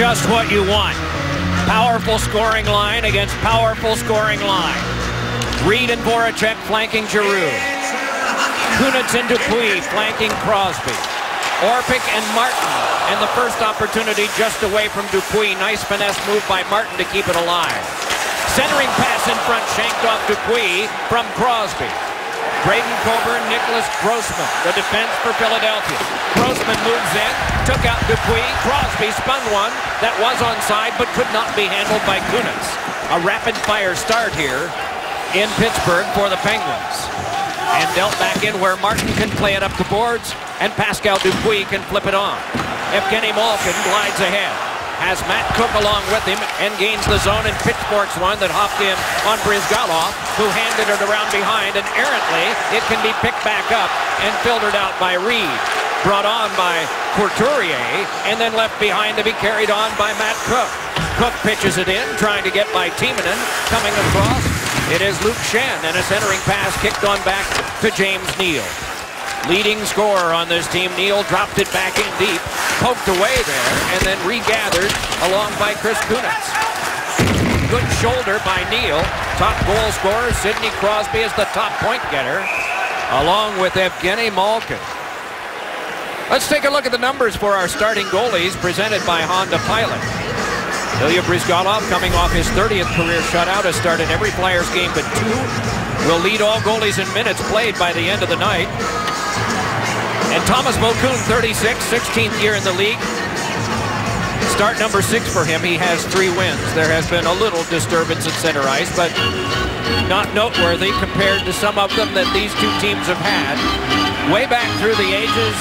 Just what you want. Powerful scoring line against powerful scoring line. Reed and Voracek flanking Giroux. Kunitz and Dupuis flanking Crosby. Orpik and Martin, and the first opportunity just away from Dupuis. Nice finesse move by Martin to keep it alive. Centering pass in front, shanked off Dupuis from Crosby. Braden Coburn, Nicholas Grossman, the defense for Philadelphia. Grossman moves in, took out Dupuis. Crosby spun one that was onside but could not be handled by Kunitz. A rapid-fire start here in Pittsburgh for the Penguins. And dealt back in where Martin can play it up the boards and Pascal Dupuis can flip it on. Evgeny Malkin glides ahead. Has Matt Cook along with him and gains the zone and pitchforks one that hopped in on Bryzgalov, who handed it around behind, and errantly it can be picked back up and filtered out by Reed. Brought on by Couturier and then left behind to be carried on by Matt Cook. Cook pitches it in, trying to get by Timonen. Coming across, it is Luke Schenn, and a centering pass kicked on back to James Neal. Leading scorer on this team, Neal dropped it back in deep, poked away there, and then regathered along by Chris Kunitz. Good shoulder by Neal. Top goal scorer, Sidney Crosby, is the top point getter, along with Evgeny Malkin. Let's take a look at the numbers for our starting goalies, presented by Honda Pilot. Ilya Bryzgalov, coming off his 30th career shutout, has started every Flyers game but 2. Will lead all goalies in minutes played by the end of the night. And Thomas Vokoun, 36, 16th year in the league. Start number 6 for him. He has 3 wins. There has been a little disturbance at center ice, but not noteworthy compared to some of them that these two teams have had. Way back through the ages,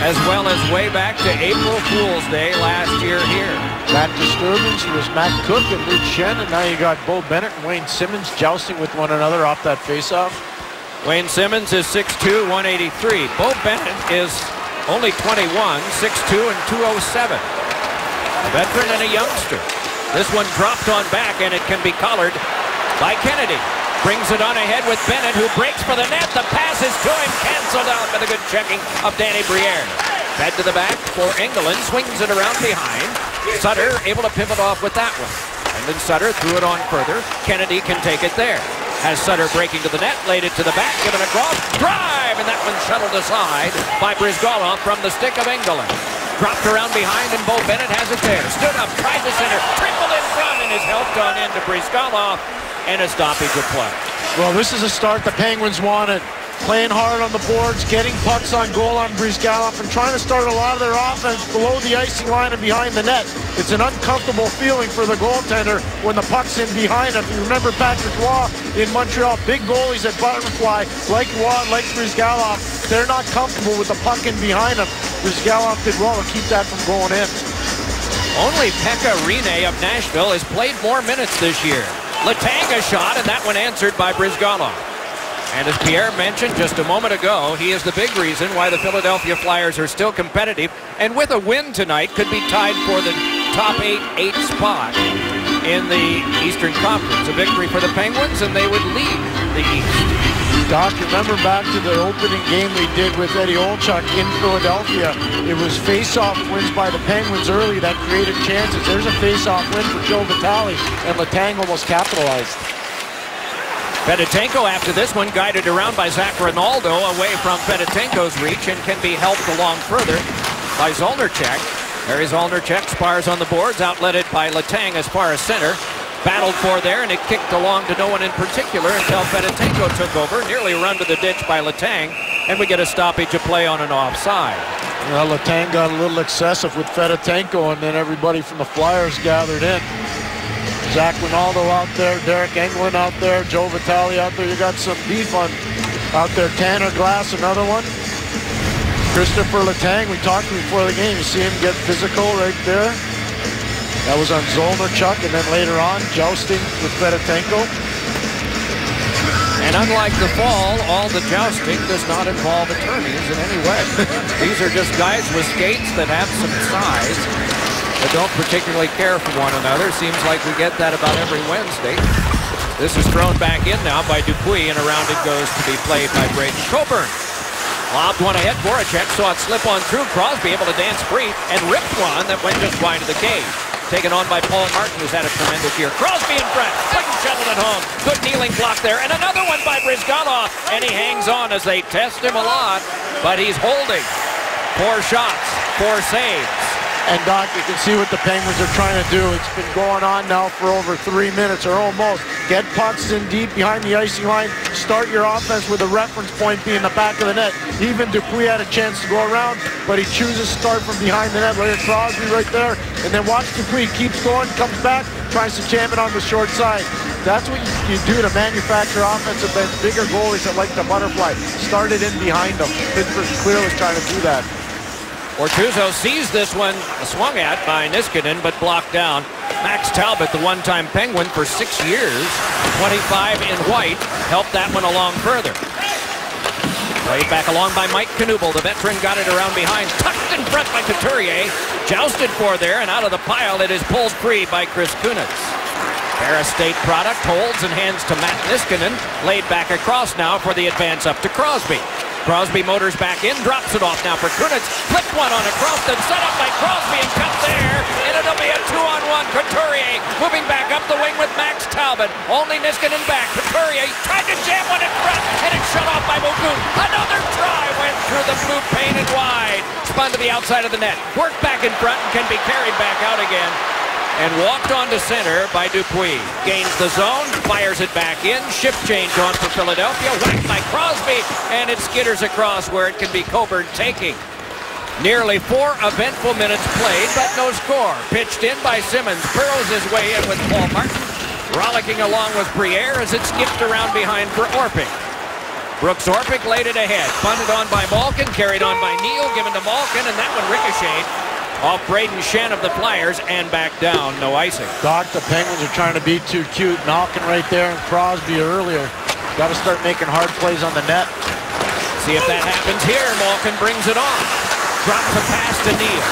as well as way back to April Fool's Day last year here. That disturbance was Matt Cook and Luke Schenn, and now you got Bo Bennett and Wayne Simmons jousting with one another off that faceoff. Wayne Simmons is 6'2", 183. Bo Bennett is only 21, 6'2", and 207. A veteran and a youngster. This one dropped on back, and it can be collared by Kennedy. Brings it on ahead with Bennett, who breaks for the net. The pass is to him, canceled out by the good checking of Danny Briere. Head to the back for Engelland, swings it around behind. Sutter able to pivot off with that one. And then Sutter threw it on further. Kennedy can take it there. Has Sutter breaking to the net, laid it to the back, given across, drive, and that one shuttled aside by Bryzgalov from the stick of Engelland. Dropped around behind, and Bo Bennett has it there. Stood up, tried to center, tripled in front, and is helped on into Bryzgalov, and a stoppage of play. Well, this is a start the Penguins wanted. Playing hard on the boards, getting pucks on goal on Bryzgalov, and trying to start a lot of their offense below the icing line and behind the net. It's an uncomfortable feeling for the goaltender when the puck's in behind him. You remember Patrick Roy in Montreal, big goalies at Butterfly, like Roy, like Bryzgalov, they're not comfortable with the puck in behind them. Bryzgalov did well to keep that from going in. Only Pekka Rinne of Nashville has played more minutes this year. Letang a shot, and that one answered by Bryzgalov. And as Pierre mentioned just a moment ago, he is the big reason why the Philadelphia Flyers are still competitive, and with a win tonight could be tied for the top 8 spot in the Eastern Conference. A victory for the Penguins, and they would lead the East. Doc, remember back to the opening game we did with Eddie Olchuk in Philadelphia. It was face-off wins by the Penguins early that created chances. There's a face-off win for Joe Vitale, and Letang almost capitalized. Fedotenko after this one, guided around by Zach Rinaldo away from Fedotenko's reach, and can be helped along further by Zolnierczek. There is Zolnierczek, spars on the boards, outletted by Letang as far as center. Battled for there, and it kicked along to no one in particular until Fedotenko took over. Nearly run to the ditch by Letang, and we get a stoppage of play on an offside. Well, Letang got a little excessive with Fedotenko, and then everybody from the Flyers gathered in. Zach Rinaldo out there, Derek Engelland out there, Joe Vitale out there. You got some beef on out there. Tanner Glass, another one. Christopher Letang, we talked before the game. You see him get physical right there. That was on Zolnierczek, and then later on, jousting with Fedotenko. And unlike the fall, all the jousting does not involve attorneys in any way. These are just guys with skates that have some size, but don't particularly care for one another. Seems like we get that about every Wednesday. This is thrown back in now by Dupuis, and around it goes to be played by Braden Coburn. Lobbed one ahead. Voracek saw it slip on through. Crosby able to dance free and ripped one that went just wide of the cage. taken on by Paul Martin, who's had a tremendous year. Crosby in front, couldn't shuttle it home. Good kneeling block there, and another one by Bryzgalov, and he hangs on as they test him a lot, but he's holding. 4 shots, 4 saves. And Doc, you can see what the Penguins are trying to do. It's been going on now for over 3 minutes or almost. Get pucks in deep behind the icing line. Start your offense with a reference point being the back of the net. Even Dupuis had a chance to go around, but he chooses to start from behind the net. Look at Crosby right there. And then watch Dupuis. Keeps going, comes back, tries to jam it on the short side. That's what you do to manufacture offensive and bigger goalies that like the butterfly. Start it in behind them. Pittsburgh clearly trying to do that. Ortuzzo sees this one swung at by Niskanen, but blocked down. Max Talbot, the one-time Penguin for 6 years, 25 in white, helped that one along further. Played back along by Mike Knuble. The veteran got it around behind, tucked in front by Couturier. Jousted for there, and out of the pile it is pulled free by Chris Kunitz. Paris State product holds and hands to Matt Niskanen. Laid back across now for the advance up to Crosby. Crosby motors back in, drops it off now for Kunitz. Flipped one on across, then set up by Crosby and cut there. And it'll be a 2-on-1. Couturier moving back up the wing with Max Talbot. Only Niskanen back. Couturier tried to jam one in front, and it's shut off by Mogun. Another try went through the blue paint and wide. Spun to the outside of the net. Worked back in front and can be carried back out again. And walked on to center by Dupuis. Gains the zone, fires it back in. Shift change on for Philadelphia. Whacked by Crosby, and it skitters across where it can be Coburn taking. Nearly 4 eventful minutes played, but no score. Pitched in by Simmons. Burrows his way in with Paul Martin. Rollicking along with Briere as it skipped around behind for Orpik. Brooks Orpik laid it ahead. Punted on by Malkin, carried on by Neal, given to Malkin, and that one ricocheted off Braden Shen of the Flyers and back down. No icing. Doc, the Penguins are trying to be too cute. Malkin right there and Crosby earlier. Got to start making hard plays on the net. See if that happens here. Malkin brings it on. Drops a pass to Neal.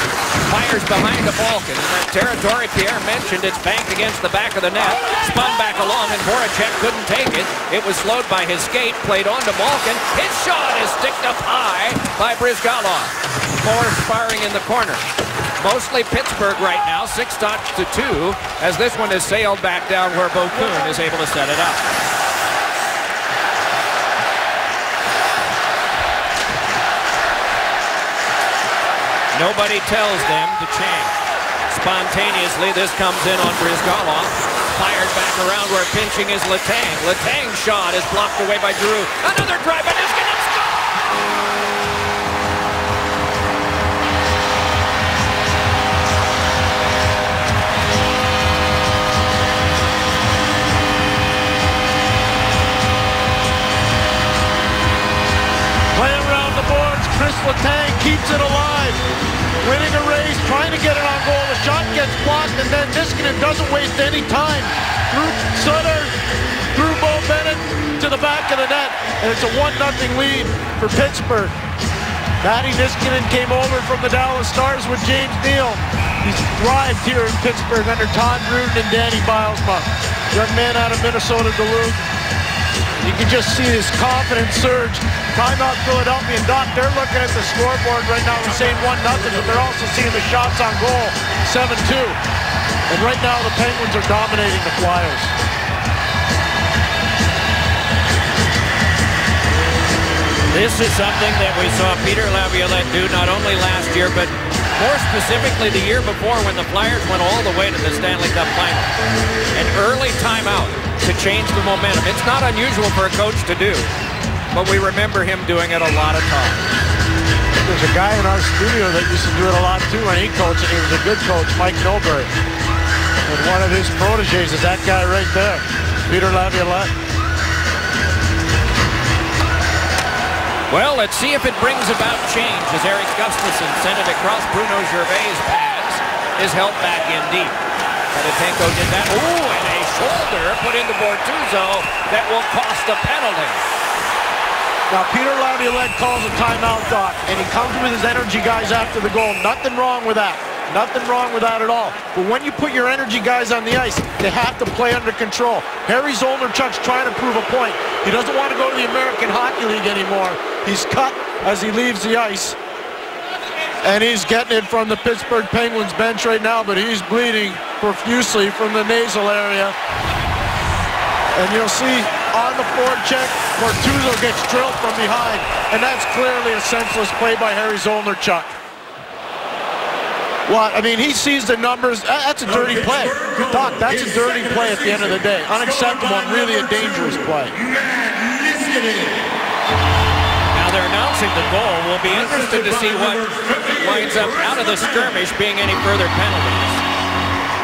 Fires behind to Malkin. In that territory Pierre mentioned, it's banked against the back of the net. Spun back along and Voracek couldn't take it. It was slowed by his skate. Played on to Malkin. His shot is sticked up high by Bryzgalov. More sparring in the corner. Mostly Pittsburgh right now, 6-2, as this one is sailed back down where Bokun is able to set it up. Nobody tells them to change. Spontaneously, this comes in on Bryzgalov. Fired back around where pinching is Letang. Letang's shot is blocked away by Giroux. Another drive by Niskanen. Chris Letang keeps it alive, winning a race, trying to get it on goal. The shot gets blocked, and then Niskanen doesn't waste any time. Through Sutter, through Bo Bennett, to the back of the net, and it's a 1-0 lead for Pittsburgh. Matty Niskanen came over from the Dallas Stars with James Neal. He's thrived here in Pittsburgh under Todd Gruden and Danny Bilesma. Young man out of Minnesota Duluth. You can just see his confidence surge. Timeout Philadelphia. And Doc, they're looking at the scoreboard right now and saying 1-0, but they're also seeing the shots on goal, 7-2. And right now the Penguins are dominating the Flyers. This is something that we saw Peter Laviolette do not only last year, but more specifically the year before when the Flyers went all the way to the Stanley Cup Final. An early timeout to change the momentum. It's not unusual for a coach to do, but we remember him doing it a lot of times. There's a guy in our studio that used to do it a lot too when he coached, and he was a good coach, Mike Milbury. And one of his proteges is that guy right there, Peter Laviolette. Well, let's see if it brings about change as Erik Gustafsson sent it across. Bruno Gervais' pass is held back in deep. Tarasenko did that. Ooh, and a shoulder put into Bortuzzo that will cost a penalty. Now, Peter Laviolette calls a timeout, Doc, and he comes with his energy guys after the goal. Nothing wrong with that. Nothing wrong with that at all. But when you put your energy guys on the ice, they have to play under control. Harry Zolnarchuk's trying to prove a point. He doesn't want to go to the American Hockey League anymore. He's cut as he leaves the ice. And he's getting it from the Pittsburgh Penguins bench right now, but he's bleeding profusely from the nasal area. And you'll see on the forecheck, Bortuzzo gets drilled from behind, and that's clearly a senseless play by Harry Zolnierchuk. What? I mean, he sees the numbers. That's a dirty play. Doc, that's a dirty play at the end of the day. Unacceptable and really a dangerous play. Now they're announcing the goal. We'll be interested to see what winds up out of the skirmish being any further penalties,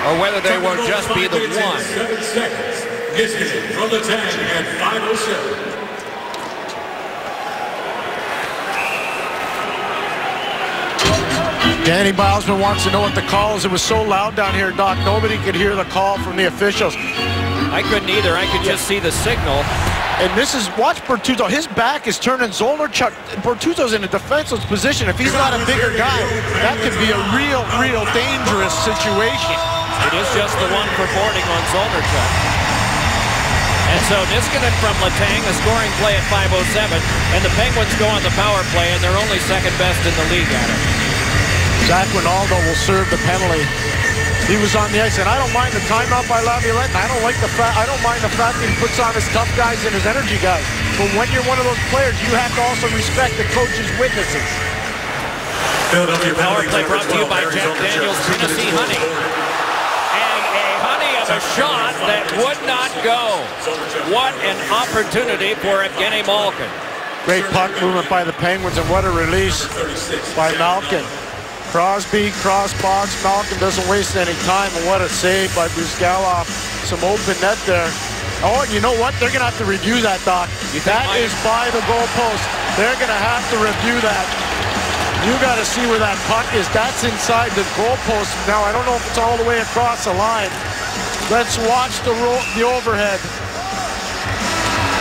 or whether they will just be the one. From the tag at 5:07. Danny Bilesman wants to know what the call is. It was so loud down here, Doc. Nobody could hear the call from the officials. I couldn't either. I could just see the signal. And this is, watch Bortuzzo. His back is turning. Zolnierchuk, Bortuzzo's in a defenseless position. If he's not a bigger guy, that could be a real dangerous situation. It is just the one for boarding on Zolnierchuk. And so Niskanen from Letang, a scoring play at 5:07, and the Penguins go on the power play, and they're only second best in the league at it. Zach Rinaldo will serve the penalty. He was on the ice, and I don't mind the timeout by Laviolette. I don't mind the fact that he puts on his tough guys and his energy guys. But when you're one of those players, you have to also respect the coach's witnesses. Power play brought to you by Jack Daniels Tennessee Honey. And a honey of a shot that would not go. What an opportunity for Evgeny Malkin. Great puck movement by the Penguins, and what a release by Malkin. Crosby, cross-box, Malkin doesn't waste any time, and what a save by Brizgalov. Some open net there. Oh, and you know what? They're going to have to review that, Doc. That is by the goalpost. They're going to have to review that. You got to see where that puck is. That's inside the goalpost. Now, I don't know if it's all the way across the line. Let's watch the overhead.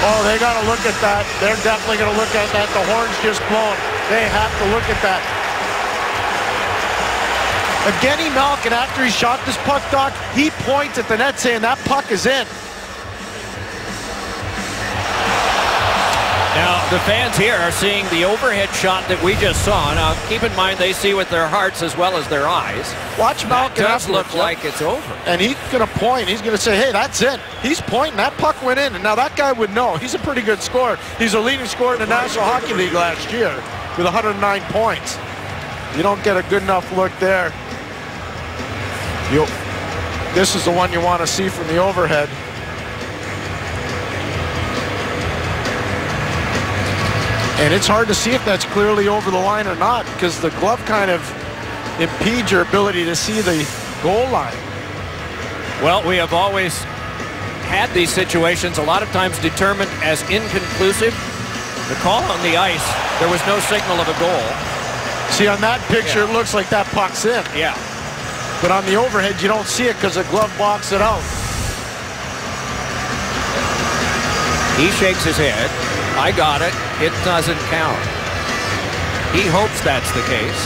Oh, they got to look at that. They're definitely going to look at that. The horn's just blown. They have to look at that. Evgeny Malkin, after he shot this puck, Doc, he points at the net saying that puck is in. Now, the fans here are seeing the overhead shot that we just saw. Now, keep in mind, they see with their hearts as well as their eyes. Watch Malkin. That does look like it's over. And he's going to point. He's going to say, hey, that's it. He's pointing. That puck went in. And now that guy would know. He's a pretty good scorer. He's a leading scorer in the National Hockey League last year with 109 points. You don't get a good enough look there. This is the one you want to see from the overhead. And it's hard to see if that's clearly over the line or not, because the glove kind of impedes your ability to see the goal line. Well, we have always had these situations a lot of times determined as inconclusive. The call on the ice, there was no signal of a goal. See, on that picture, It looks like that puck's in. Yeah. But on the overhead, you don't see it because the glove blocks it out. He shakes his head. I got it. It doesn't count. He hopes that's the case.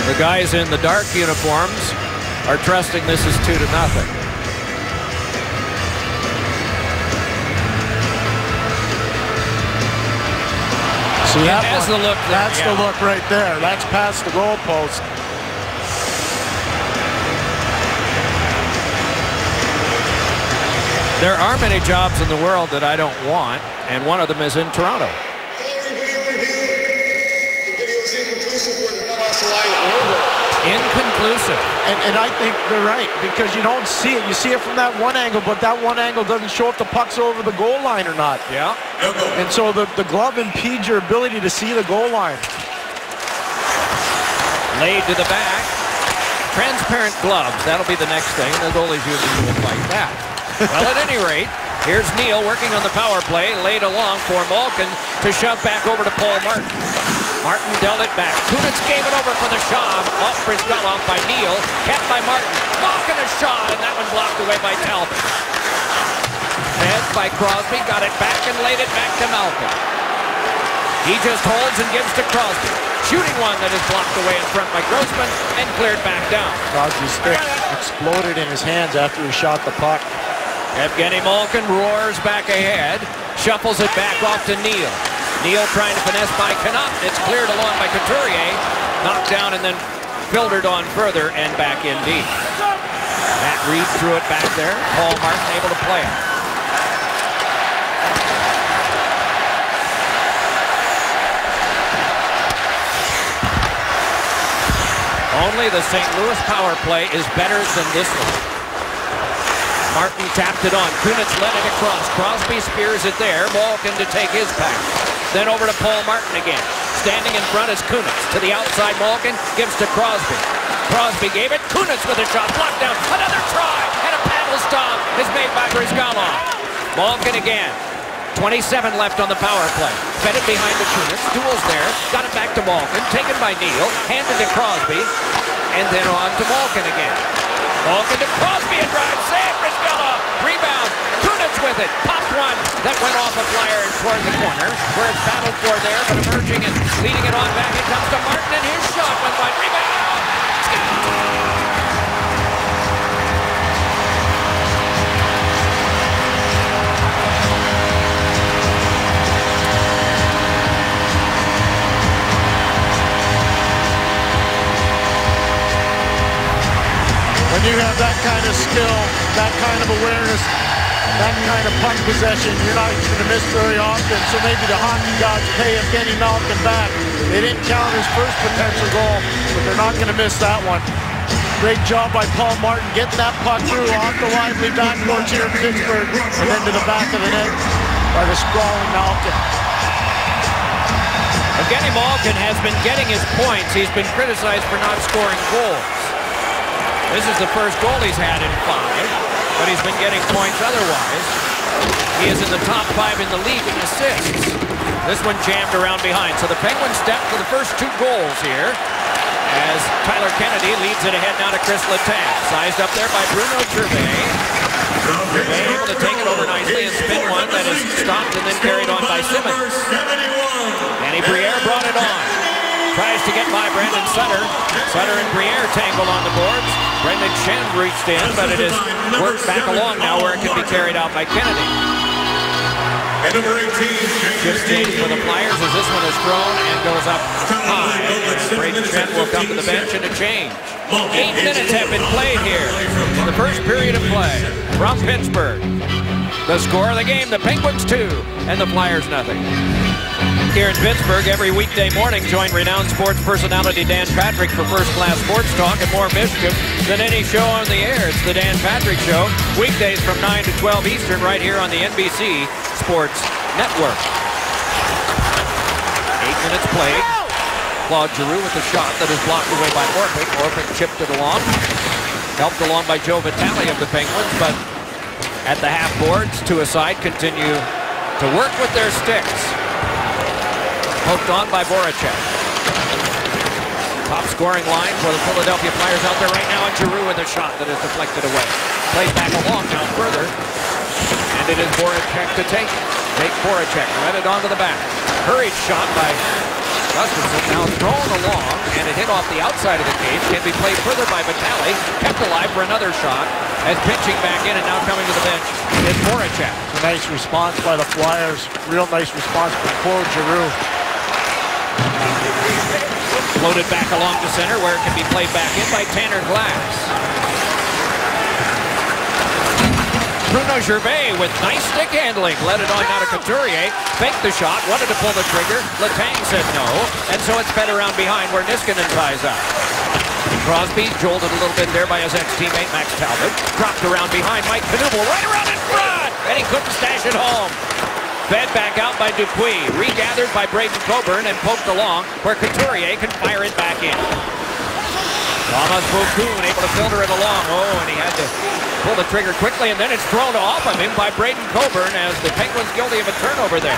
The guys in the dark uniforms are trusting this is 2-0. See, that has the look there. That's the look right there. That's past the goalpost. There are many jobs in the world that I don't want, and one of them is in Toronto. Inconclusive. And I think they're right, because you don't see it. You see it from that one angle, but that one angle doesn't show if the puck's over the goal line or not. Yeah. And so the glove impedes your ability to see the goal line. Laid to the back. Transparent gloves. That'll be the next thing. The goalies usually look like that. Well, at any rate, here's Neal working on the power play, laid along for Malkin to shove back over to Paul Martin. Martin dealt it back. Kunitz gave it over for the shove. Off Brizgalov by Neal, kept by Martin. Malkin a shot, and that one blocked away by Talbot. Fed by Crosby, got it back and laid it back to Malkin. He just holds and gives to Crosby. Shooting one that is blocked away in front by Grossman and cleared back down. Crosby's stick exploded in his hands after he shot the puck. Evgeny Malkin roars back ahead, shuffles it back off to Neal. Neal trying to finesse by Connaughton. It's cleared along by Couturier. Knocked down and then filtered on further and back in deep. Matt Reed threw it back there. Paul Martin able to play it. Only the St. Louis power play is better than this one. Martin tapped it on. Kunitz led it across. Crosby spears it there. Malkin to take his pass. Then over to Paul Martin again. Standing in front is Kunitz. To the outside, Malkin gives to Crosby. Crosby gave it. Kunitz with a shot. Blocked down. Another try. And a paddle stop is made by Brizgalov. Malkin again. 27 left on the power play. Fed it behind to Kunitz. Duels there. Got it back to Malkin. Taken by Neal. Handed to Crosby. And then on to Malkin again. Malkin to Crosby. A drive. Save. Brizgalov. Rebound. Kunitz with it. Popped one. That went off a flyer toward the corner. Where it's battled for there. But emerging and leading it on back. It comes to Martin. And his shot went by. Rebound. When you have that kind of skill, that kind of awareness, that kind of puck possession, you're not going to miss very often. So maybe the hockey gods pay Evgeny Malkin back. They didn't count his first potential goal, but they're not going to miss that one. Great job by Paul Martin getting that puck through off the lively backboards here in Pittsburgh and then to the back of the net by the sprawling Malkin. Evgeny Malkin has been getting his points. He's been criticized for not scoring goals. This is the first goal he's had in 5, but he's been getting points otherwise. He is in the top 5 in the league in assists. This one jammed around behind. So the Penguins step for the first 2 goals here as Tyler Kennedy leads it ahead now to Chris Letang. Sized up there by Bruno Gervais. Gervais able to take it over nicely and spin one that is stopped and then carried on by Simmons. Danny Briere brought it on. Tries to get by Brandon Sutter. Sutter and Briere tangle on the boards. Brendan Shen reached in, but it is worked back along now where it can be carried out by Kennedy. And number 18, Just change for the Flyers as this one is thrown and goes up high. And Brayden Shen will come to the bench and a change. 8 minutes have been played here in the first period of play from Pittsburgh. The score of the game, the Penguins 2 and the Flyers nothing. Here in Pittsburgh, every weekday morning, join renowned sports personality Dan Patrick for first-class sports talk and more mischief than any show on the air. It's the Dan Patrick Show, weekdays from 9 to 12 Eastern, right here on the NBC Sports Network. 8 minutes played. Claude Giroux with the shot that is blocked away by Orpik. Orpik chipped it along. Helped along by Joe Vitale of the Penguins, but at the half boards, to a side, continue to work with their sticks. Poked on by Voracek. Top scoring line for the Philadelphia Flyers out there right now, and Giroux with a shot that is deflected away. Played back along now further, and it is Voracek to take it. Take Voracek, let it onto the back. Hurried shot by Gustafsson, now thrown along, and it hit off the outside of the cage. Can be played further by Vitale, kept alive for another shot, as pitching back in and now coming to the bench is Voracek. Nice response by the Flyers. Real nice response from Claude Giroux. Floated back along to center where it can be played back in by Tanner Glass. Bruno Gervais with nice stick handling. Let it on now to Couturier. Faked the shot, wanted to pull the trigger. Letang said no, and so it's fed around behind where Niskanen ties up. Crosby jolted a little bit there by his ex-teammate Max Talbot. Dropped around behind Mike Knuble, right around in front, and he couldn't stash it home. Fed back out by Dupuis, regathered by Braden Coburn and poked along where Couturier can fire it back in. Thomas Vokoun able to filter it along. Oh, and he had to pull the trigger quickly, and then it's thrown off of him by Braden Coburn as the Penguins guilty of a turnover there.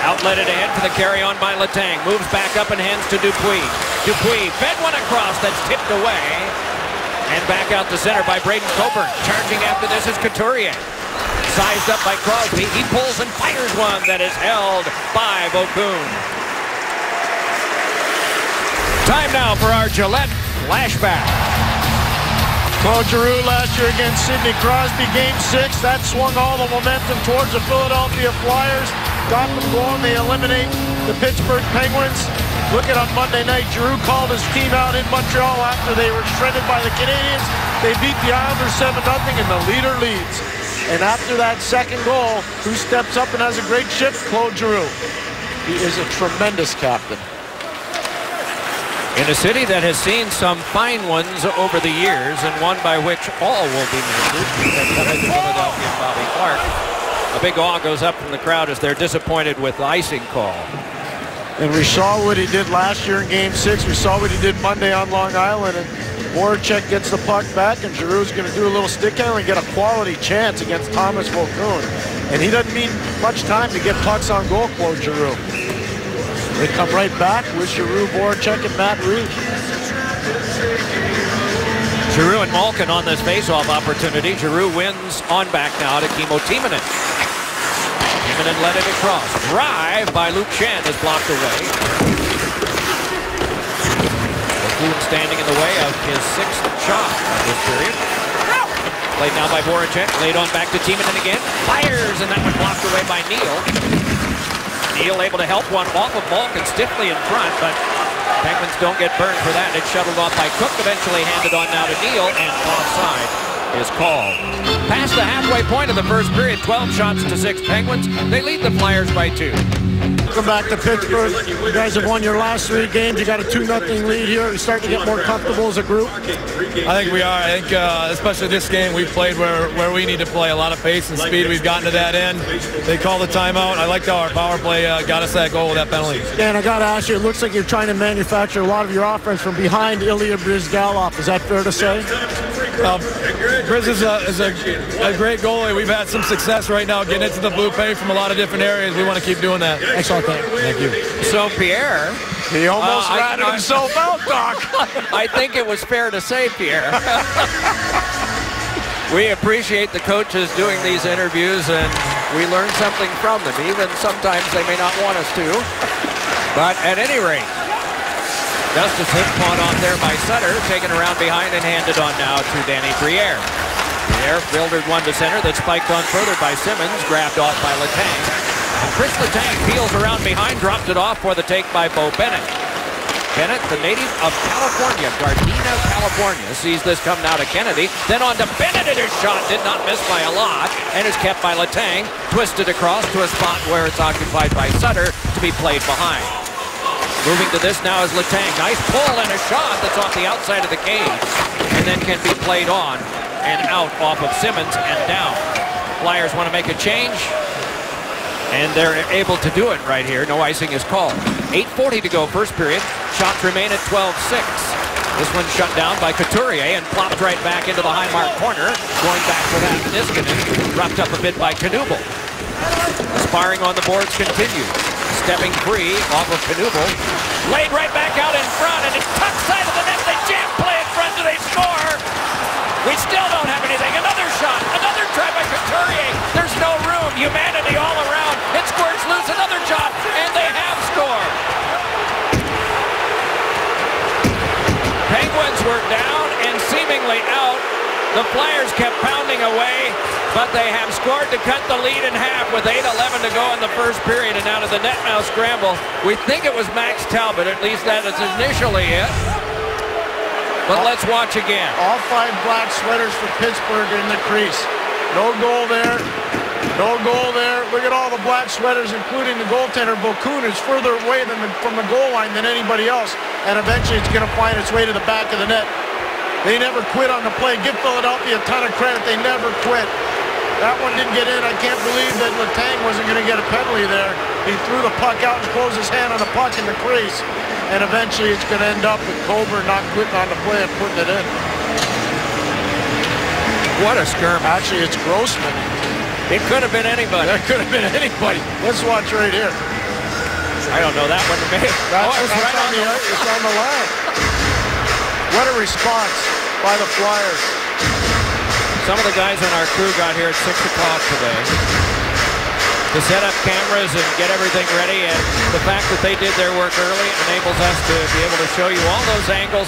Outletted ahead for the carry-on by Letang. Moves back up and hands to Dupuis. Dupuis fed one across that's tipped away. And back out to center by Braden Coburn. Charging after this is Couturier. Sized up by Crosby. He pulls and fires one that is held by Vokoun. Time now for our Gillette flashback. Claude Giroux last year against Sidney Crosby, Game 6. That swung all the momentum towards the Philadelphia Flyers. Got them going. They eliminate the Pittsburgh Penguins. Look at on Monday night, Giroux called his team out in Montreal after they were shredded by the Canadiens. They beat the Islanders 7-0 and the leader leads. And after that second goal, who steps up and has a great shift? Claude Giroux. He is a tremendous captain. In a city that has seen some fine ones over the years, and one by which all will be mentioned, the Philadelphia and Bobby Clarke. A big awe goes up from the crowd as they're disappointed with the icing call. And we saw what he did last year in Game 6. We saw what he did Monday on Long Island. And Voracek gets the puck back, and Giroux's going to do a little stick handling and get a quality chance against Thomas Vokoun. And he doesn't need much time to get pucks on goal, Claude Giroux. They come right back with Giroux, Voracek, and Matt Reed. Giroux and Malkin on this face-off opportunity. Giroux wins on back now to Kimmo Timonen. Timonen led it across. Drive by Luke Schenn is blocked away. Vokoun standing in the way of his 6th shot of this period. Played now by Voracek. Laid on back to Timonen again. Fires, and that one blocked away by Neal. Neal able to help one off of Malkin stiffly in front, but Penguins don't get burned for that. It's shuttled off by Cook, eventually handed on now to Neal, and offside is called. Past the halfway point of the first period, 12 shots to 6 Penguins. They lead the Flyers by 2. Welcome back to Pittsburgh. You guys have won your last 3 games. You got a 2-0 lead here. You're starting to get more comfortable as a group. I think we are. I think especially this game, we've played where we need to play. A lot of pace and speed. We've gotten to that end. They called the timeout. I liked how our power play got us that goal with that penalty. And I got to ask you, it looks like you're trying to manufacture a lot of your offense from behind Ilya Bryzgalov. Is that fair to say? Grizz is a great goalie. We've had some success right now getting into the blue paint from a lot of different areas. We want to keep doing that. Excellent. Thank you. So Pierre, he almost ratted himself out, Doc. I think it was fair to say, Pierre. We appreciate the coaches doing these interviews, and we learn something from them. Even sometimes they may not want us to. But at any rate, Justice hit caught on there by Sutter, taken around behind and handed on now to Danny Briere. Briere filtered one to center, that spiked on further by Simmons, grabbed off by Letang. Chris Letang peels around behind, dropped it off for the take by Bo Bennett. Bennett, the native of California, Gardena, California, sees this come now to Kennedy. Then on to Bennett, and his shot did not miss by a lot, and is kept by Letang, twisted across to a spot where it's occupied by Sutter to be played behind. Moving to this now is Letang. Nice pull and a shot that's off the outside of the cage, and then can be played on and out off of Simmons and down. Flyers want to make a change, and they're able to do it right here. No icing is called. 8:40 to go first period. Shots remain at 12-6. This one shut down by Couturier and plopped right back into the high mark corner. Going back for that, Niskanen, wrapped up a bit by Knuble. The sparring on the boards continues. Stepping free off of Knuble. Laid right back out in front, and it's tucked side of the net. They jam play in front, do they score? We still don't have anything. Another shot, another try by Couturier. There's no room, humanity all around. It squirts loose, another shot, and they have scored. Penguins were down and seemingly out. The Flyers kept pounding away, but they have scored to cut the lead in half with 8:11 to go in the first period, and out of the net now scramble. We think it was Max Talbot, at least that is initially it. But let's watch again. All 5 black sweaters for Pittsburgh in the crease. No goal there. No goal there. Look at all the black sweaters, including the goaltender. Vokoun is further away from the goal line than anybody else, and eventually it's going to find its way to the back of the net. They never quit on the play. Give Philadelphia a ton of credit. They never quit. That one didn't get in. I can't believe that Letang wasn't going to get a penalty there. He threw the puck out and closed his hand on the puck in the crease. And eventually it's going to end up with Coburn not quitting on the play and putting it in. What a skirmish. Actually, it's Grossman. It could have been anybody. That could have been anybody. Let's watch right here. I don't know. That one may have. It's on the line. What a response by the Flyers. Some of the guys on our crew got here at 6 o'clock today to set up cameras and get everything ready, and the fact that they did their work early enables us to be able to show you all those angles.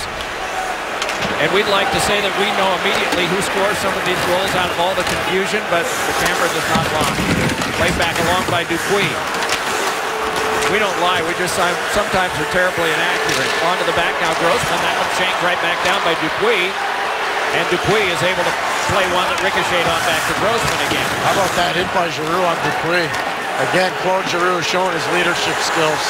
And we'd like to say that we know immediately who scores some of these goals out of all the confusion, but the camera does not lie. Played back along by Dupuis. We don't lie. We just sometimes are terribly inaccurate. On to the back now. Grossman. That one shanked right back down by Dupuis. And Dupuis is able to play one that ricocheted on back to Grossman again. How about that hit by Giroux on Dupuis? Again, Claude Giroux showing his leadership skills.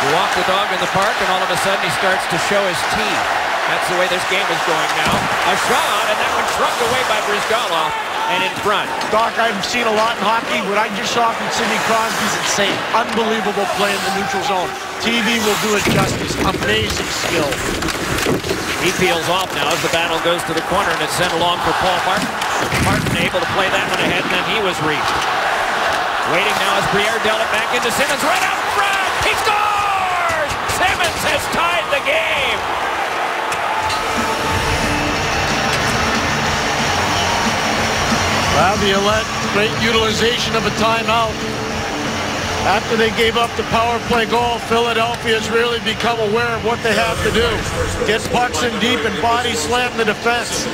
You walk the dog in the park, and all of a sudden he starts to show his teeth. That's the way this game is going now. A shot, and that one shrugged away by Brizgalov, and in front. Doc, I've seen a lot in hockey. What I just saw from Sidney Crosby's insane. Unbelievable play in the neutral zone. TV will do it justice. Amazing skill. He peels off now as the battle goes to the corner, and it's sent along for Paul Martin. Martin able to play that one ahead, and then he was reached. Waiting now as Briere dealt it back into Simmons. Right out front! He scores! Simmons has tied the game! Laviolette, great utilization of a timeout. After they gave up the power play goal, Philadelphia has really become aware of what they have to do. Get pucks in deep and body slam the defense.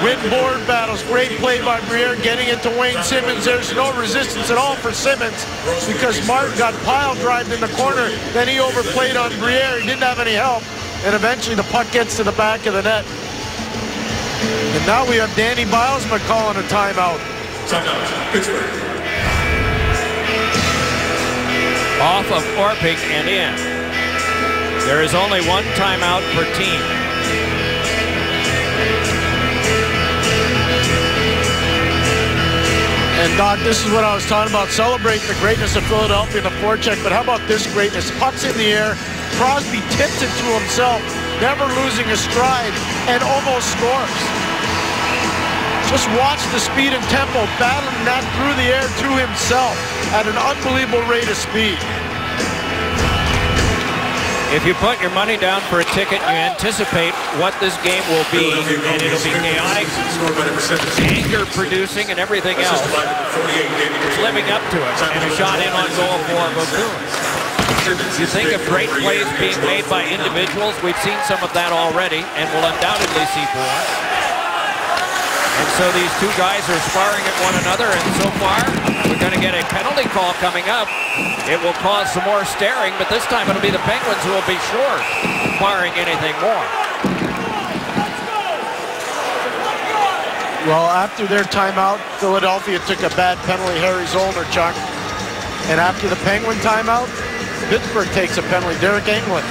Win board battles. Great play by Briere getting it to Wayne Simmons. There's no resistance at all for Simmons because Martin got pile drived in the corner. Then he overplayed on Briere. He didn't have any help. And eventually the puck gets to the back of the net. And now we have Danny Bilesma calling a timeout. Timeout, Pittsburgh. Off of Orpik and in. There is only one timeout per team. And Doc, this is what I was talking about. Celebrate the greatness of Philadelphia in the forecheck, but how about this greatness? Puck's in the air. Crosby tips it to himself, never losing a stride, and almost scores. Just watch the speed and tempo, battling that through the air to himself at an unbelievable rate of speed. If you put your money down for a ticket, you anticipate what this game will be, and it'll be chaotic, anger-producing, and everything else. It's living up to it, and a shot in on goal for Vokoun. You think of great plays being made by individuals. We've seen some of that already, and we'll undoubtedly see more. And so these two guys are sparring at one another, and so far, we're going to get a penalty call coming up. It will cause some more staring, but this time it'll be the Penguins who will be short, barring anything more. Well, after their timeout, Philadelphia took a bad penalty, Harry Zollner, Chuck. And after the Penguin timeout, Pittsburgh takes a penalty, Derek Engelland.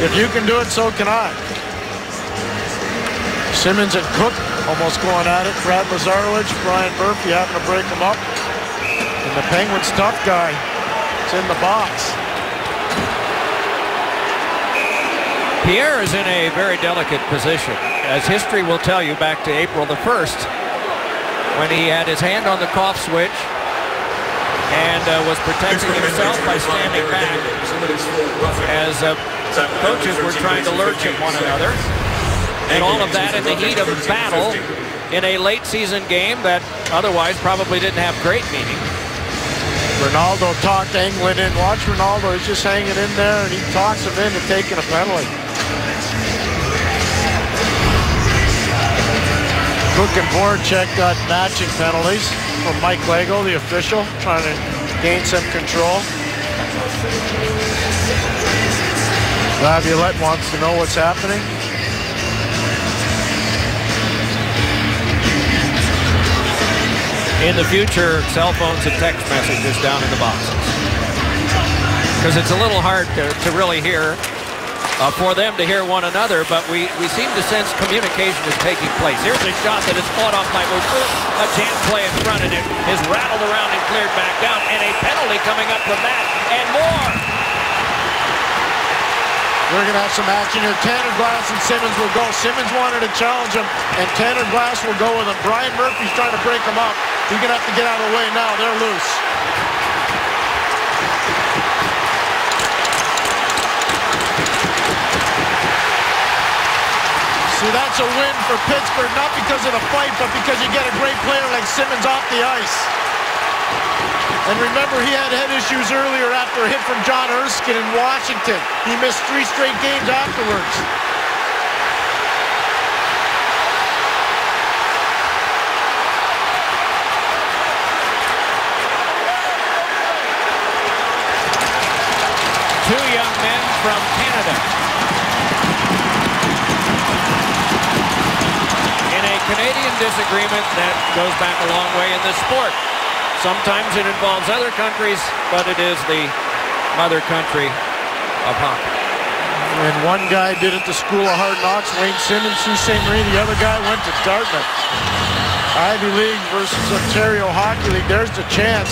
If you can do it, so can I. Simmons and Cook almost going at it. Brad Lazarowicz, Brian Murphy having to break them up. And the Penguins' tough guy is in the box. Pierre is in a very delicate position, as history will tell you, back to April the 1st, when he had his hand on the cough switch and was protecting himself by standing back as coaches were trying to lurch at one another. And all of that in the heat of battle in a late season game that otherwise probably didn't have great meaning. Ronaldo talked Engelland in. Watch Ronaldo, he's just hanging in there, and he talks him into taking a penalty. Cook and Voracek got matching penalties from Mike Lego, the official, trying to gain some control. Laviolette wants to know what's happening. In the future, cell phones and text messages down in the boxes. Because it's a little hard to really hear, for them to hear one another, but we seem to sense communication is taking place. Here's a shot that is fought off by Vokoun. A jam play in front, and it is rattled around and cleared back down, and a penalty coming up from that, and more. We're going to have some action here. Tanner Glass and Simmons will go. Simmons wanted to challenge him, and Tanner Glass will go with him. Brian Murphy's trying to break him up. He's going to have to get out of the way now. They're loose. See, that's a win for Pittsburgh, not because of the fight, but because you get a great player like Simmons off the ice. And remember, he had head issues earlier after a hit from John Erskine in Washington. He missed 3 straight games afterwards. disagreement that goes back a long way in this sport. Sometimes it involves other countries, but it is the mother country of hockey. And one guy did it to School of Hard Knocks, Wayne Simmons, Sault Ste. Marie. The other guy went to Dartmouth. Ivy League versus Ontario Hockey League. There's the chance.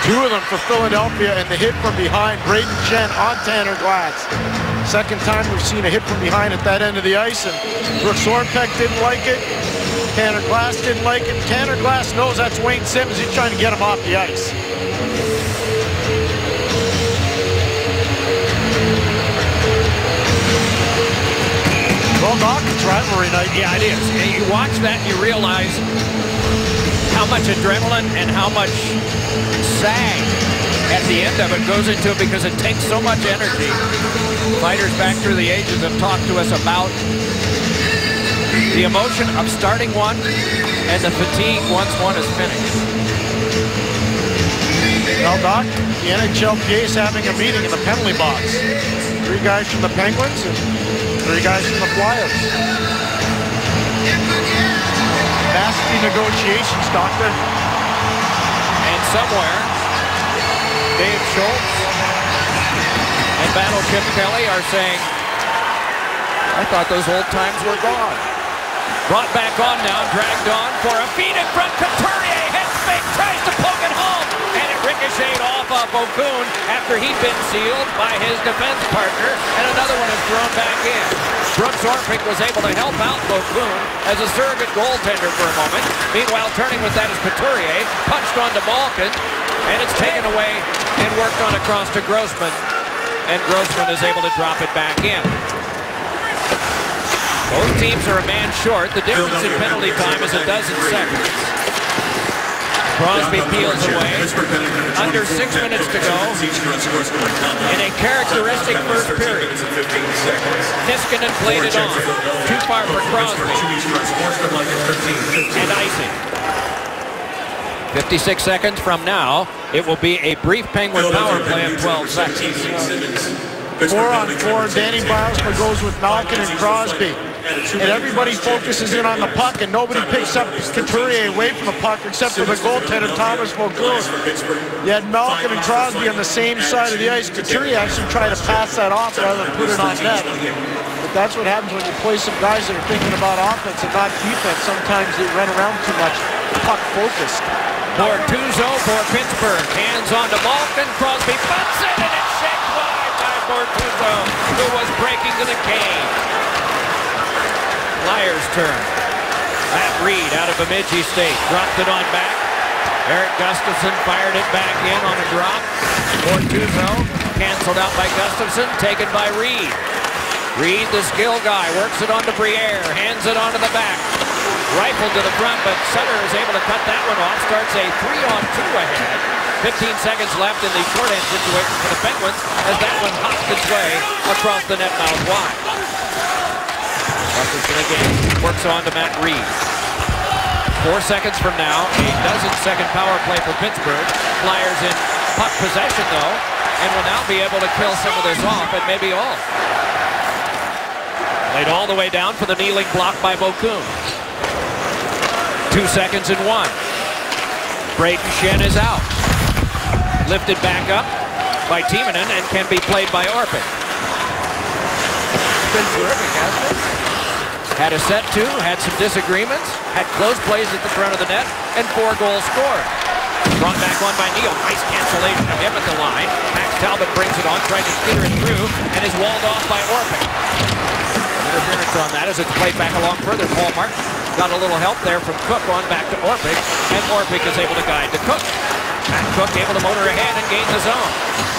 Two of them for Philadelphia, and the hit from behind. Braden Chen on Tanner Glass. Second time we've seen a hit from behind at that end of the ice, and Brooks Orpik didn't like it. Tanner Glass didn't like it. Tanner Glass knows that's Wayne Simmons. He's trying to get him off the ice. Well, Dawkins rivalry night. Yeah, it is. And you watch that and you realize how much adrenaline and how much sag at the end of it goes into it, because it takes so much energy. Fighters back through the ages have talked to us about the emotion of starting one and the fatigue once one is finished. Well, Doc, the NHLPA is having a meeting in the penalty box. 3 guys from the Penguins and 3 guys from the Flyers. Nasty negotiations, Doctor. And somewhere, Dave Schultz and Battleship Kelly are saying, I thought those old times were gone. Brought back on now, dragged on for a feed in front. Couturier heads fake, tries to poke it home, and it ricocheted off of Okun after he'd been sealed by his defense partner, and another one is thrown back in. Brooks Orpik was able to help out Okun as a surrogate goaltender for a moment. Meanwhile, turning with that is Couturier, punched onto Malkin, and it's taken away and worked on across to Grossman, and Grossman is able to drop it back in. Both teams are a man short. The difference in penalty time is 12 seconds. Crosby peels away. Under 6 minutes to go in a characteristic first period. Niskanen played it on. Too far for Crosby. And icing. 56 seconds from now, it will be a brief Penguin power play of 12 seconds. 4-on-4, Danny Bilesma goes with Malkin and Crosby. And everybody focuses in on the puck, and nobody picks up Couturier away from the puck except for the goaltender, Thomas Vokoun. You had Malkin and Crosby on the same side of the ice. Couturier actually tried to pass that off rather than put it on net. But that's what happens when you play some guys that are thinking about offense and not defense. Sometimes they run around too much, puck focused. Bortuzzo for Pittsburgh. Hands on to Malkin. Crosby butts it, and it's checked wide by Bortuzzo, who was breaking to the cage. Flyers turn. Matt Reed out of Bemidji State. Dropped it on back. Eric Gustafsson fired it back in on a drop. Bortuzzo canceled out by Gustafsson. Taken by Reed. Reed, the skill guy, works it on to Briere. Hands it onto the back. Rifled to the front, but Sutter is able to cut that one off. Starts a 3-on-2 ahead. 15 seconds left in the short-end situation for the Penguins as that one hopped its way across the net mouth wide. Gustafsson again works on to Matt Reed. 4 seconds from now, a 12-second power play for Pittsburgh. Flyers in puck possession, though, and will now be able to kill some of this off, and maybe all. Laid all the way down for the kneeling block by Vokoun. 2 seconds and 1. Braden Shen is out. Lifted back up by Timonen and can be played by Orpik. It's been terrific, hasn't it? Had a set 2, had some disagreements, had close plays at the front of the net, and 4 goals scored. Brought back on by Neal. Nice cancellation of him at the line. Max Talbot brings it on, tried to skitter it through, and is walled off by Orpik. Interference on that as it's played back along further. Paul Martin got a little help there from Cook on back to Orpik, and Orpik is able to guide to Cook. Matt Cook able to motor ahead and gain the zone.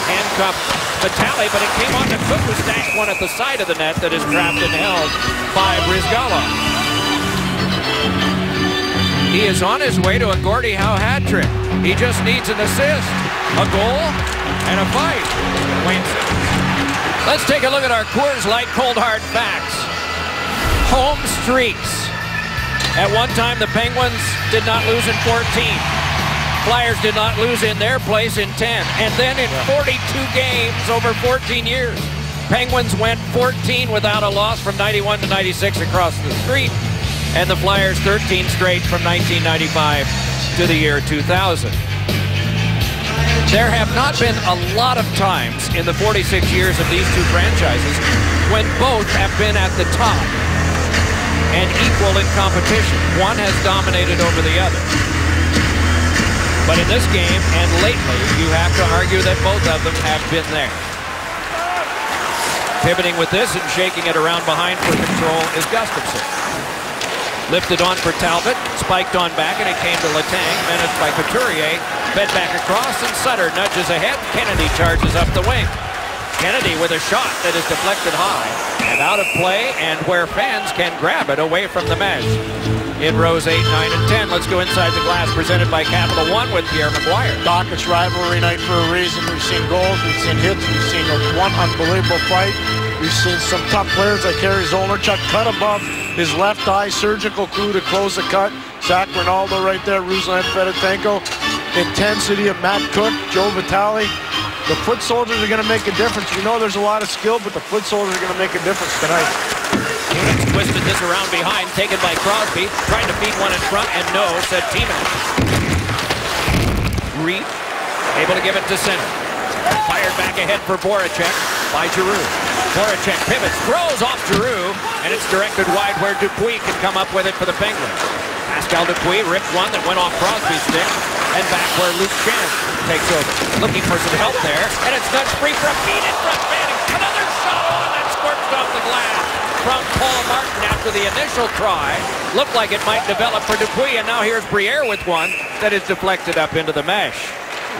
Handcuffed Vitale, but it came on to Cook, who snatched one at the side of the net that is trapped and held by Brizgalov. He is on his way to a Gordie Howe hat trick. He just needs an assist, a goal, and a fight. Wayne Simmons. Let's take a look at our Coors Light Cold Hard Facts. Home streaks. At one time, the Penguins did not lose in 14. Flyers did not lose in their place in 10. And then in 42 games over 14 years, Penguins went 14 without a loss from 91 to 96 across the street. and the Flyers 13 straight from 1995 to the year 2000. There have not been a lot of times in the 46 years of these two franchises when both have been at the top and equal in competition. One has dominated over the other. But in this game and lately, you have to argue that both of them have been there. Pivoting with this and shaking it around behind for control is Gustafsson. Lifted on for Talbot, spiked on back, and it came to Letang, managed by Couturier, fed back across, and Sutter nudges ahead. Kennedy charges up the wing. Kennedy with a shot that is deflected high and out of play, and where fans can grab it away from the mesh. In rows 8, 9, and 10, let's go inside the glass, presented by Capital One with Pierre McGuire. Doc, it's rivalry night for a reason. We've seen goals, we've seen hits, we've seen one unbelievable fight. We've seen some tough players like Harry Zolarchuk cut above his left eye, surgical clue to close the cut. Zach Rinaldo right there, Ruslan Fedotenko. Intensity of Matt Cook, Joe Vitale. The foot soldiers are going to make a difference. You know there's a lot of skill, but the foot soldiers are going to make a difference tonight. He's twisted this around behind, taken by Crosby, trying to feed one in front, and no, said Tiemann. Reed, able to give it to center. Fired back ahead for Voracek by Giroux. Voracek pivots, throws off Giroux, and it's directed wide where Dupuis can come up with it for the Penguins. Pascal Dupuis ripped one that went off Crosby's stick, and back where Luke Schenn takes over. Looking for some help there, and it's nudged free from feet in front. Manning, another shot on that scorched off the glass from Paul Martin after the initial try. Looked like it might develop for Dupuis, and now here's Briere with one that is deflected up into the mesh.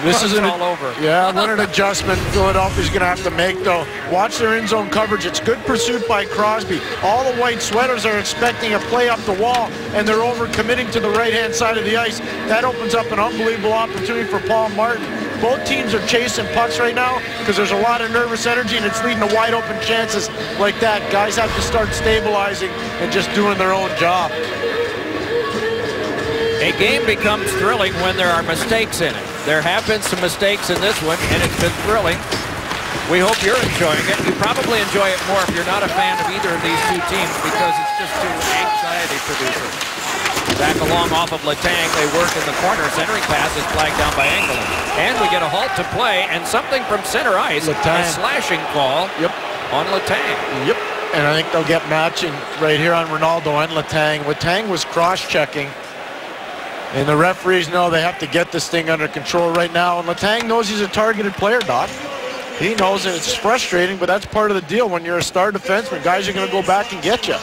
This is all over. Yeah, what an adjustment Philadelphia's going to have to make, though. Watch their in-zone coverage. It's good pursuit by Crosby. All the white sweaters are expecting a play up the wall, and they're over-committing to the right-hand side of the ice. That opens up an unbelievable opportunity for Paul Martin. Both teams are chasing pucks right now because there's a lot of nervous energy, and it's leading to wide-open chances like that. Guys have to start stabilizing and just doing their own job. A game becomes thrilling when there are mistakes in it. There have been some mistakes in this one, and it's been thrilling. We hope you're enjoying it. You probably enjoy it more if you're not a fan of either of these two teams because it's just too anxiety-producing. Back along off of Letang, they work in the corner. Centering pass is flagged down by Engelland. And we get a halt to play, and something from center ice, Letang. a slashing call on Letang. Yep. And I think they'll get matching right here on Ronaldo and Letang. Letang was cross-checking. And the referees know they have to get this thing under control right now. And Letang knows he's a targeted player, Doc. He knows it. It's frustrating, but that's part of the deal. When you're a star defenseman, guys are going to go back and get you.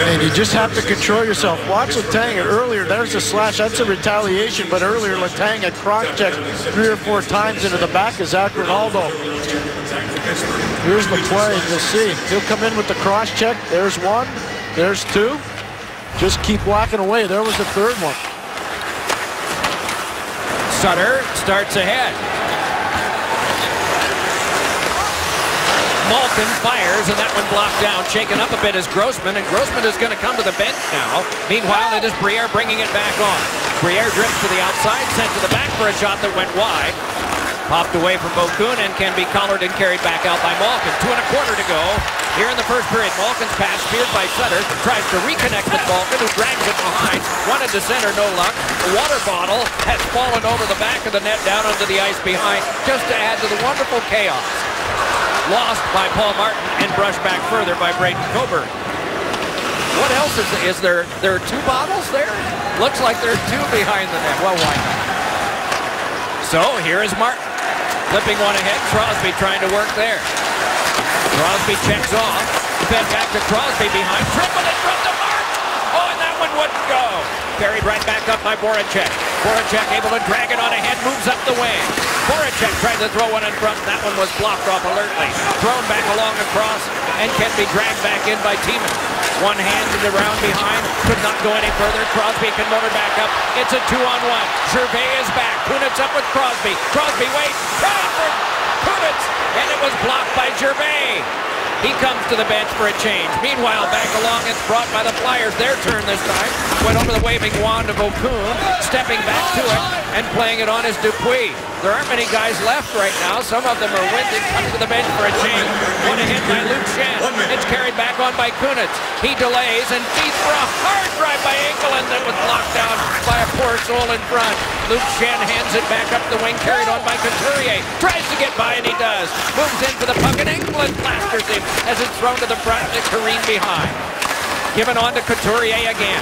And you just have to control yourself. Watch Letang. Earlier, there's a slash. That's a retaliation. But earlier, Letang had cross-checked 3 or 4 times into the back of Zach Rinaldo. Here's the play. You'll see. He'll come in with the cross-check. There's one. There's 2. Just keep whacking away. There was the 3rd one. Sutter starts ahead. Malkin fires, and that one blocked down. Shaken up a bit is Grossman, and Grossman is going to come to the bench now. Meanwhile, it is Briere bringing it back on. Briere drifts to the outside, sent to the back for a shot that went wide. Popped away from Bokun and can be collared and carried back out by Malkin. 2.25 to go here in the first period. Malkin's pass speared by Sutter. Tries to reconnect with Malkin, who drags it behind. Wanted to center, no luck. The water bottle has fallen over the back of the net down onto the ice behind, just to add to the wonderful chaos. Lost by Paul Martin and brushed back further by Braden Coburn. What else is there? There are 2 bottles there? Looks like there are 2 behind the net. Well, why not? So here is Martin. Flipping one ahead, Crosby trying to work there. Crosby checks off, fed back to Crosby behind, triple it from the mark. Oh, and that one wouldn't go. Carried right back up by Voracek. Voracek able to drag it on ahead, moves up the wing. Voracek tried to throw one in front, and that one was blocked off alertly. Thrown back along across, and can be dragged back in by Tiemann. One-handed around behind, could not go any further. Crosby can motor back up. It's a 2-on-1. Gervais is back. Kunitz up with Crosby. Crosby waits. Trying for Kunitz, and it was blocked by Gervais. He comes to the bench for a change. Meanwhile, back along, it's brought by the Flyers. Their turn this time. Went over the waving wand of Okun, stepping back to it, and playing it on is Dupuis. There aren't many guys left right now. Some of them are winded, coming to the bench for a change. One hit by Luke Schenn. It's carried back on by Kunitz. He delays and feeds for a hard drive by Engelland that was blocked down by a poor soul in front. Luke Schenn hands it back up the wing, carried on by Couturier. Tries to get by, and he does. Moves in for the puck, and Engelland blasters him as it's thrown to the front and careened behind. Given on to Couturier again.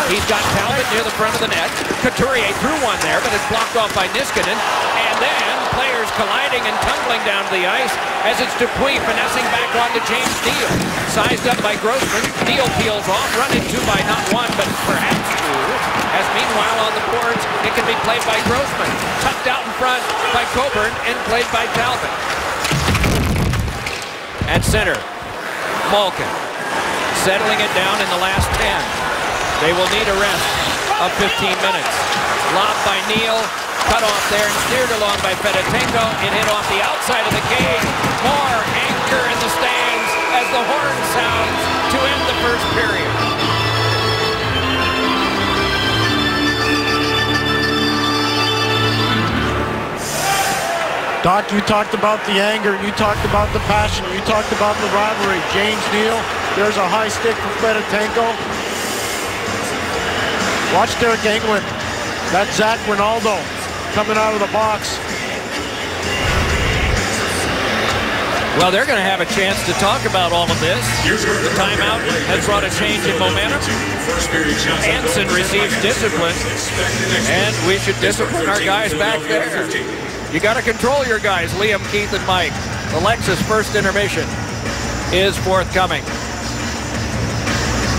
He's got Talbot near the front of the net. Couturier threw one there, but it's blocked off by Niskanen. And then players colliding and tumbling down to the ice as it's Dupuis finessing back on to James Neal. Sized up by Grossman. Neal peels off, run into by not one, but perhaps two. As meanwhile on the boards, it can be played by Grossman. Tucked out in front by Coburn and played by Talbot. At center, Malkin. Settling it down in the last 10. They will need a rest of 15 minutes. Lob by Neal, cut off there and steered along by Fedotenko. It hit off the outside of the cage. More anger in the stands as the horn sounds to end the first period. Doc, you talked about the anger, you talked about the passion, you talked about the rivalry. James Neal, there's a high stick for Fedotenko. Watch Derek Engelland. That's Zach Rinaldo coming out of the box. Well, they're going to have a chance to talk about all of this. The timeout has brought a change in momentum. Hansen receives discipline, and we should discipline our guys back there. You got to control your guys, Liam, Keith, and Mike. Alexa's first intermission is forthcoming.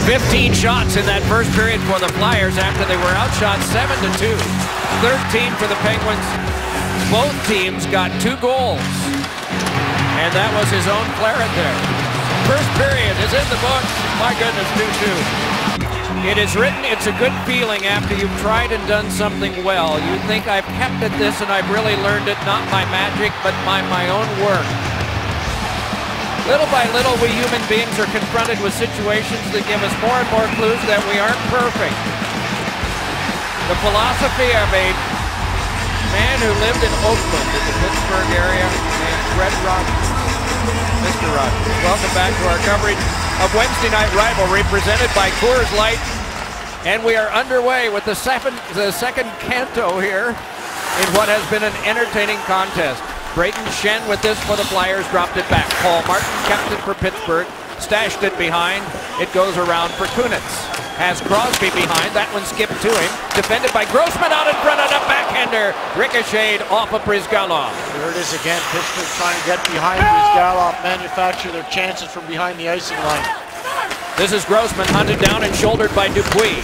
15 shots in that first period for the Flyers after they were outshot 7-2. 13 for the Penguins. Both teams got 2 goals. And that was his own Claret there. First period is in the books. My goodness, 2-2. It is written, it's a good feeling after you've tried and done something well. You think I've kept at this and I've really learned it, not by magic, but by my own work. Little by little, we human beings are confronted with situations that give us more and more clues that we aren't perfect. The philosophy of a man who lived in Oakland, in the Pittsburgh area, named Fred Rogers. Mr. Rogers, welcome back to our coverage of Wednesday Night Rivalry presented by Coors Light. And we are underway with the second canto here in what has been an entertaining contest. Brayden Schenn with this for the Flyers, dropped it back. Paul Martin kept it for Pittsburgh, stashed it behind. It goes around for Kunitz. Has Crosby behind, that one skipped to him. Defended by Grossman out in front on a backhander. Ricocheted off of Brizgalov. Here it is again, Pittsburgh trying to get behind Brizgalov, manufacture their chances from behind the icing line. This is Grossman hunted down and shouldered by Dupuis.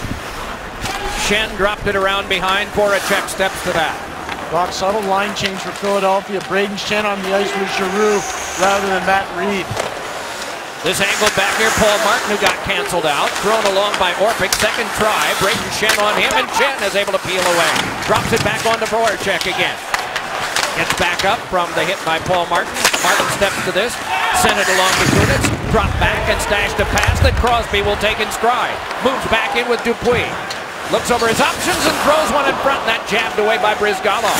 Schenn dropped it around behind. Voracek steps to that. Doc, subtle line change for Philadelphia. Brayden Schenn on the ice with Giroux rather than Matt Reed. This angled back here, Paul Martin, who got canceled out. Thrown along by Orpik. Second try. Brayden Schenn on him, and Schenn is able to peel away. Drops it back onto Voracek again. Gets back up from the hit by Paul Martin. Martin steps to this. Sent it along to Kunitz. Dropped back and stashed a pass that Crosby will take in stride. Moves back in with Dupuis. Looks over his options and throws one in front. That jabbed away by Brizgalov.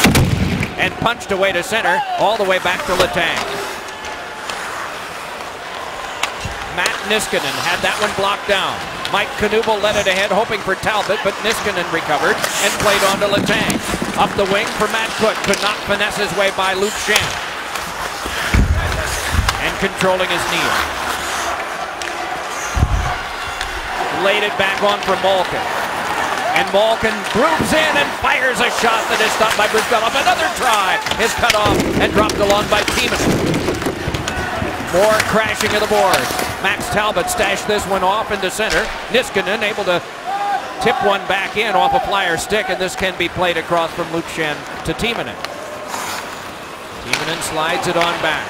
And punched away to center, all the way back to Letang. Matt Niskanen had that one blocked down. Mike Knuble led it ahead, hoping for Talbot, but Niskanen recovered and played on to Letang. Up the wing for Matt Cooke, could not finesse his way by Luke Schenn. And controlling his Neal. Laid it back on for Malkin. And Malkin grooves in and fires a shot that is stopped by Brizgalov. Another try is cut off and dropped along by Timonen. More crashing of the boards. Max Talbot stashed this one off into center. Niskanen able to tip one back in off a Flyer stick, and this can be played across from Luke Schenn to Timonen. Timonen slides it on back.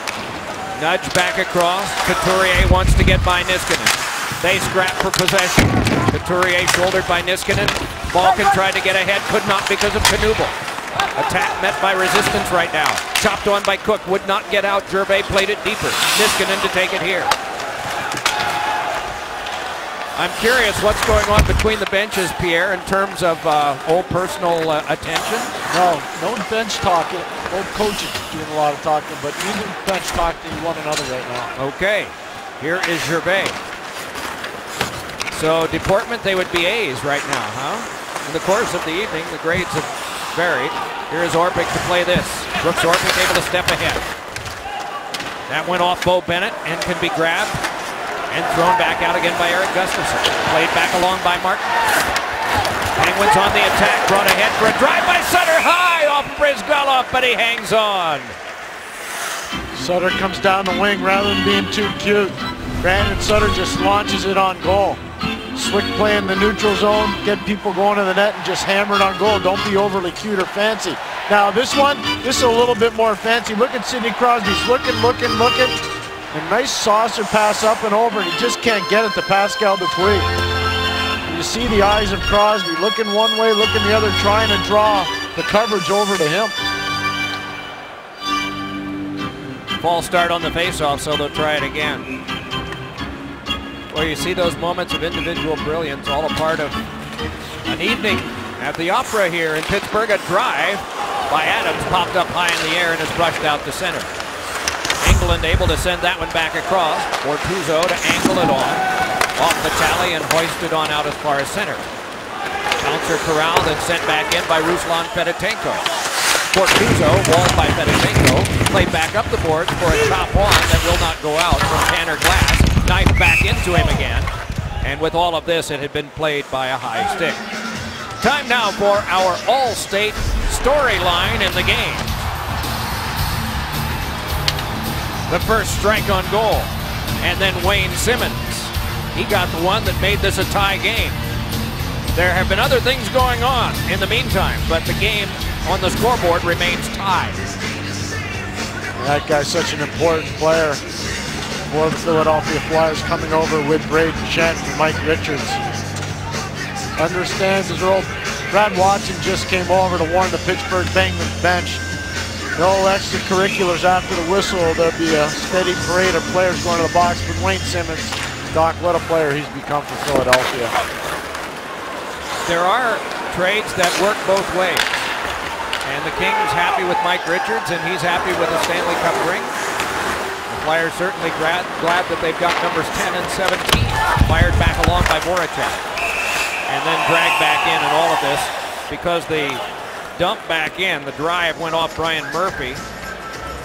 Nudge back across. Couturier wants to get by Niskanen. They scrap for possession. Couturier shouldered by Niskanen. Malkin tried to get ahead, could not because of Knuble. Attack met by resistance right now. Chopped on by Cooke, would not get out. Gervais played it deeper. Niskanen to take it here. I'm curious what's going on between the benches, Pierre, in terms of old personal attention. No bench talking. Both coaches doing a lot of talking, but neither bench talking to one another right now. Okay, here is Gervais. So deportment, they would be A's right now, huh? In the course of the evening, the grades have varied. Here is Orpik to play this. Brooks Orpik able to step ahead. That went off Bo Bennett and can be grabbed and thrown back out again by Erik Gustafsson. Played back along by Martin. Penguins on the attack, brought ahead for a drive by Sutter, high off Bryzgalov, but he hangs on. Sutter comes down the wing rather than being too cute. Brandon Sutter just launches it on goal. Slick play in the neutral zone, get people going to the net and just hammer it on goal. Don't be overly cute or fancy. Now this is a little bit more fancy. Look at Sidney Crosby. He's looking. A nice saucer pass up and over, and he just can't get it to Pascal Dupuis. You see the eyes of Crosby looking one way, looking the other, trying to draw the coverage over to him. False start on the faceoff, so they'll try it again. Well, you see those moments of individual brilliance, all a part of an evening at the Opera here in Pittsburgh. A drive by Adams popped up high in the air and is brushed out to center. England able to send that one back across. Bortuzzo to angle it on. Off the tally and hoisted on out as far as center. Bouncer corralled and sent back in by Ruslan Fedotenko. Bortuzzo, walled by Fedotenko, played back up the boards for a chop on that will not go out from Tanner Glass. Knife back into him again. And with all of this, it had been played by a high stick. Time now for our all-state storyline in the game. The first strike on goal. And then Wayne Simmonds. He got the one that made this a tie game. There have been other things going on in the meantime, but the game on the scoreboard remains tied. That guy's such an important player for the Philadelphia Flyers, coming over with Braden Shen and Mike Richards. Understands his role. Brad Watson just came over to warn the Pittsburgh Penguins bench. No extracurriculars after the whistle. There'll be a steady parade of players going to the box with Wayne Simmonds. Doc, what a player he's become for Philadelphia. There are trades that work both ways. And the Kings happy with Mike Richards, and he's happy with a Stanley Cup ring. The Flyers certainly glad that they've got numbers 10 and 17 fired back along by Voracek. And then dragged back in all of this because the dump back in, the drive went off Brian Murphy.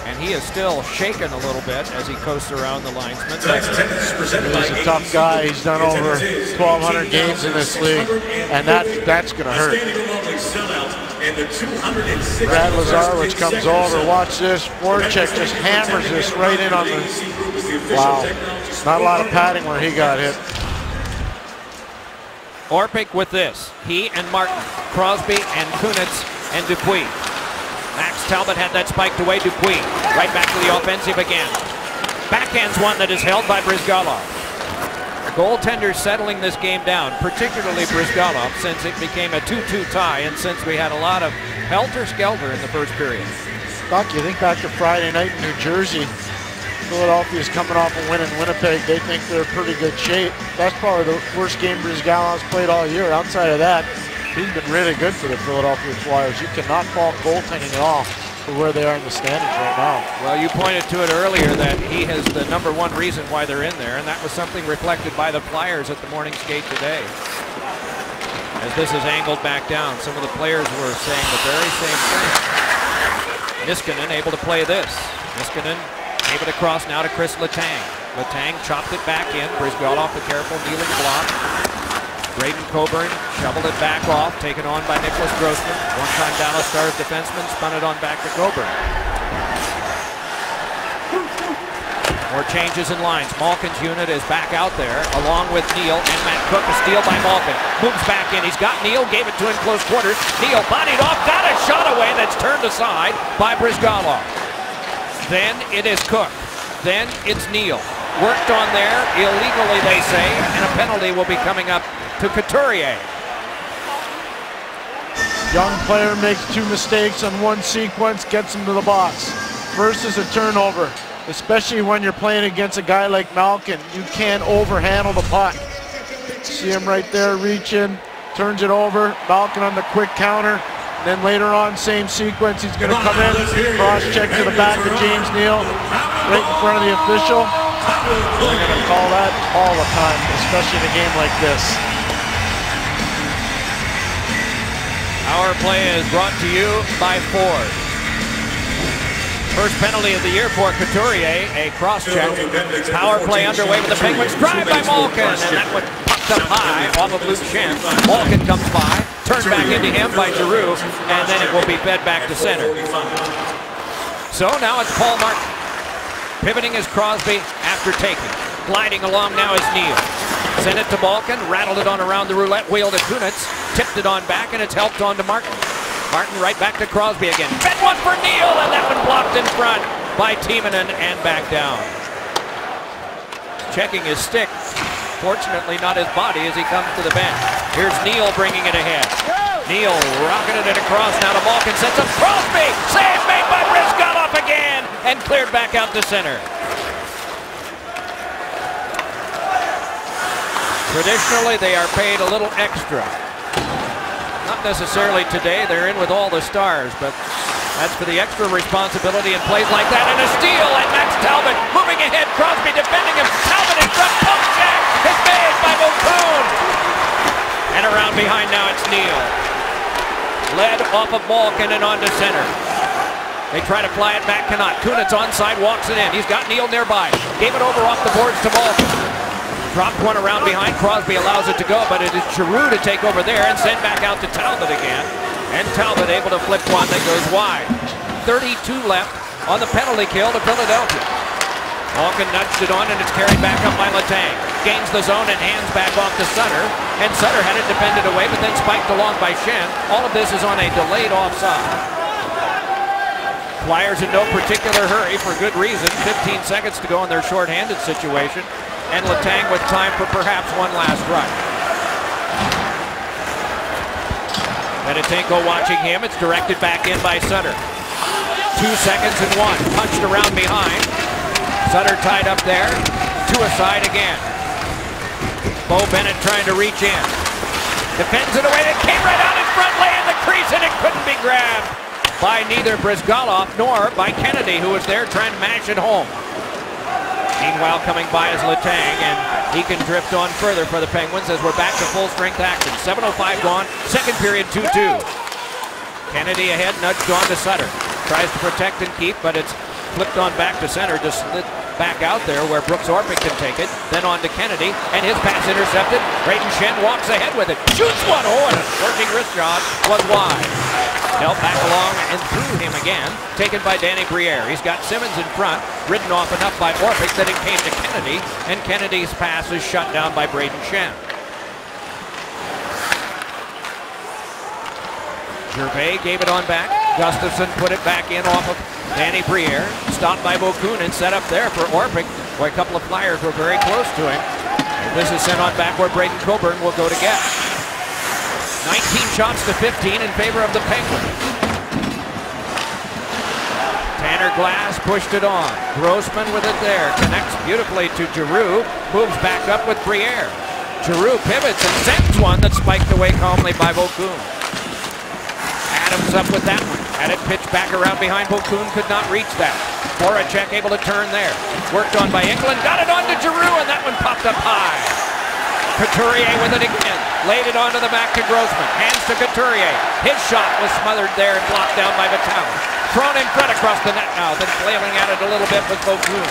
And he is still shaken a little bit as he coasts around the linesman. He's a tough guy. He's done over 1,200 games in this league, and that's going to hurt. Brad Lazarevich comes over. Watch this. Voracek just hammers this right in on the... Wow. Not a lot of padding where he got hit. Orpik with this. He and Martin, Crosby and Kunitz and Dupuis. Max Talbot had that spiked away. Dupuis right back to the offensive again. Backhands one that is held by Bryzgalov. The goaltender settling this game down, particularly Bryzgalov, since it became a 2-2 tie and since we had a lot of helter-skelter in the first period. Doc, you think back to Friday night in New Jersey. Philadelphia's coming off a win in Winnipeg. They think they're in pretty good shape. That's probably the worst game Bryzgalov's played all year. Outside of that, he's been really good for the Philadelphia Flyers. You cannot fault goaltending at all for where they are in the standings right now. Well, you pointed to it earlier that he is the #1 reason why they're in there, and that was something reflected by the Flyers at the morning skate today. As this is angled back down, some of the players were saying the very same thing. Niskanen able to play this. Niskanen able to cross now to Chris Letang. Letang chopped it back in. Bryzgalov a careful kneeling block. Braden Coburn shoveled it back off, taken on by Nicholas Grossman. One-time Dallas Stars defenseman spun it on back to Coburn. More changes in lines. Malkin's unit is back out there, along with Neal and Matt Cook. A steal by Malkin. Moves back in. He's got Neal, gave it to him close quarters. Neal bodied off, got a shot away that's turned aside by Bryzgalov. Then it is Cook. Then it's Neal. Worked on there, illegally they say, and a penalty will be coming up to Couturier. Young player makes 2 mistakes on one sequence, gets him to the box. First is a turnover, especially when you're playing against a guy like Malkin. You can't overhandle the puck. See him right there reaching, turns it over. Malkin on the quick counter, Then later on, same sequence, he's going to come in, cross-check to the back of James Neal, right in front of the official. They're going to call that all the time, especially in a game like this. Our play is brought to you by Ford. First penalty of the year for Couturier, a cross-check. Power play underway with the Penguins. Drive by Malkin, and that one popped up high off of Luke Schenn. Malkin comes by, turned back into him by Giroux, and then it will be fed back to center. So now it's Paul Martin. Pivoting is Crosby after taking. Gliding along now is Neal. Sent it to Malkin, rattled it on around the roulette wheel to Kunitz, tipped it on back, and it's helped on to Martin. Martin right back to Crosby again. Fed one for Neal, and that one blocked in front by Timonen and back down. Checking his stick. Fortunately not his body as he comes to the bench. Here's Neal bringing it ahead. Neal rocketed it across now to Malkin. Sets up Crosby. Save made by Bryzgalov again and cleared back out to center. Traditionally, they are paid a little extra. Not necessarily today. They're in with all the stars, but that's for the extra responsibility in plays like that. And a steal, and Max Talbot moving ahead. Crosby defending him. Talbot in front. Poke check is made by Vokoun. And around behind now it's Neal. Led off of Malkin and on to center. They try to fly it back, cannot. Kunitz onside, walks it in. He's got Neal nearby. Gave it over off the boards to Malkin. Dropped one around behind. Crosby allows it to go, but it is Giroux to take over there and send back out to Talbot again. And Talbot able to flip one that goes wide. 32 left on the penalty kill to Philadelphia. Malkin nudged it on, and it's carried back up by Letang. Gains the zone and hands back off to Sutter. And Sutter had it defended away, but then spiked along by Schenn. All of this is on a delayed offside. Flyers in no particular hurry for good reason. 15 seconds to go in their shorthanded situation. And Letang with time for perhaps one last run. Fedotenko watching him. It's directed back in by Sutter. 2 seconds and one. Punched around behind. Sutter tied up there. Two aside again. Bo Bennett trying to reach in. Defends it away. It came right out in front, lay in the crease, and it couldn't be grabbed by neither Bryzgalov nor by Kennedy, who was there trying to mash it home. Meanwhile, coming by is Letang, and he can drift on further for the Penguins as we're back to full-strength action. 7:05 gone, second period 2-2. Kennedy ahead, nudged on to Sutter. Tries to protect and keep, but it's flipped on back to center, just slid back out there where Brooks Orpik can take it. Then on to Kennedy, and his pass intercepted. Brayden Schenn walks ahead with it. Shoots one. Oh, and a scorching wrist shot was wide. Dealt back along and through him again. Taken by Danny Briere. He's got Simmons in front. Ridden off enough by Orpik that it came to Kennedy, and Kennedy's pass is shut down by Brayden Schenn. Gervais gave it on back. Gustafsson put it back in off of Danny Briere. Stopped by Vokoun and set up there for Orpik. Boy, a couple of Flyers were very close to him. And this is sent on back where Braden Coburn will go to get. 19 shots to 15 in favor of the Penguins. Tanner Glass pushed it on. Grossman with it there. Connects beautifully to Giroux. Moves back up with Briere. Giroux pivots and sends one that's spiked away calmly by Vokoun. Adams up with that one. Had it pitched back around behind. Vokoun could not reach that. Voracek able to turn there. Worked on by Engelland. Got it on to Giroux, and that one popped up high. Couturier with it again. Laid it onto the back to Grossman. Hands to Couturier. His shot was smothered there and blocked down by Vitaly. Thrown in front across the net now. Then flailing at it a little bit with Vokoun.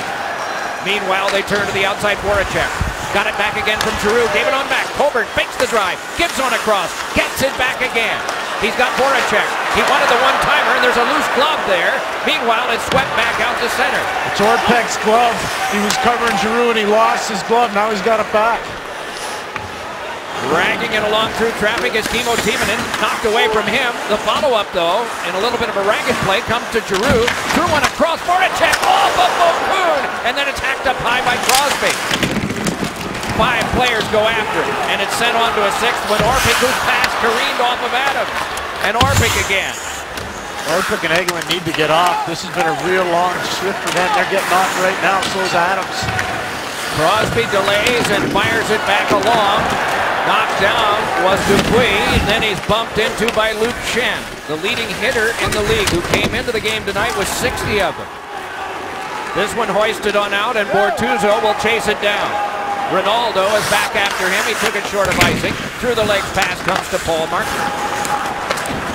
Meanwhile, they turn to the outside. Voracek. Got it back again from Giroux. Gave it on back. Coburn fakes the drive. Gives on across. Gets it back again. He's got Voracek. He wanted the one-timer, and there's a loose glove there. Meanwhile, it's swept back out to center. It's Orpik's glove. He was covering Giroux, and he lost his glove. Now he's got it back. Dragging it along through traffic is Kimmo Timonen. Knocked away from him. The follow-up, though, in a little bit of a ragged play, comes to Giroux. Threw one across. Voracek off of Vokoun, and then it's hacked up high by Crosby. 5 players go after it, and it's sent on to a sixth when Orpik, whose pass careened off of Adams. And Orpik again. Orpik and Engelland need to get off. This has been a real long shift for them. They're getting off right now, so is Adams. Crosby delays and fires it back along. Knocked down was Dupuis, and then he's bumped into by Luke Schenn, the leading hitter in the league, who came into the game tonight with 60 of them. This one hoisted on out, and Bortuzzo will chase it down. Ronaldo is back after him. He took it short of icing. Through the legs pass comes to Paulmark.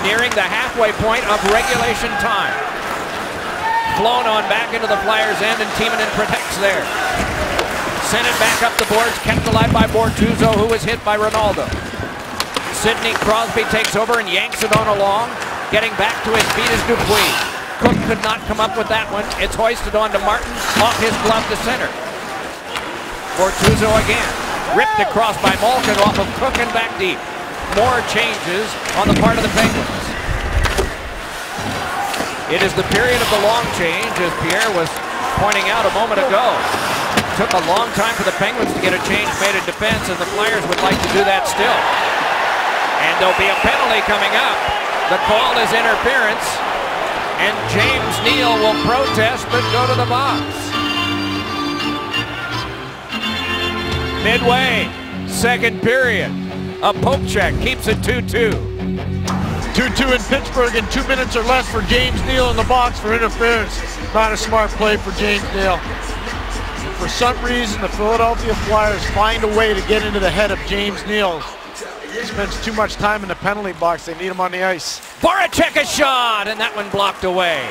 Nearing the halfway point of regulation time. Flown on back into the Flyers' end, and Timonen protects there. Sent it back up the boards, kept alive by Bortuzzo, who was hit by Ronaldo. Sidney Crosby takes over and yanks it on along. Getting back to his feet is Dupuis. Cook could not come up with that one. It's hoisted on to Martin, off his glove to center. Bortuzzo again. Ripped across by Malkin, off of Cook and back deep. More changes on the part of the Penguins. It is the period of the long change, as Pierre was pointing out a moment ago. It took a long time for the Penguins to get a change made in defense, and the Flyers would like to do that still. And there'll be a penalty coming up. The call is interference, and James Neal will protest but go to the box. Midway, second period. A poke check keeps it 2-2. 2-2 in Pittsburgh, and 2 minutes or less for James Neal in the box for interference. Not a smart play for James Neal. For some reason, the Philadelphia Flyers find a way to get into the head of James Neal. He spends too much time in the penalty box. They need him on the ice. Voracek a shot, and that one blocked away.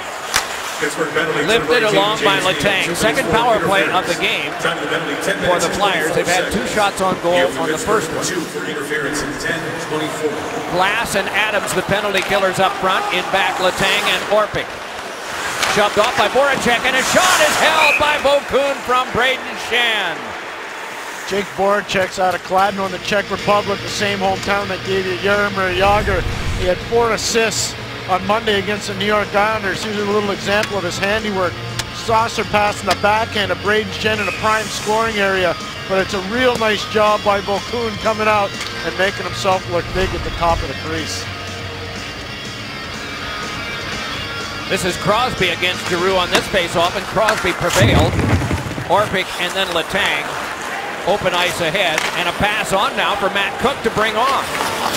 Lifted along by Letang. Second power play of the game for the Flyers. They've had 2 shots on goal on the first one. Glass and Adams, the penalty killers up front. In back, Letang and Orpik. Shoved off by Voracek, and a shot is held by Vokoun from Brayden Schenn. Jake Voracek's out of Kladno in the Czech Republic, the same hometown that gave you Jaromir Jagr. He had 4 assists on Monday against the New York Islanders. Here's a little example of his handiwork. Saucer pass in the backhand of Brayden Schenn in a prime scoring area, but it's a real nice job by Vokoun coming out and making himself look big at the top of the crease. This is Crosby against Giroux on this face-off, and Crosby prevailed. Orpik and then Letang. Open ice ahead, and a pass on now for Matt Cook to bring on.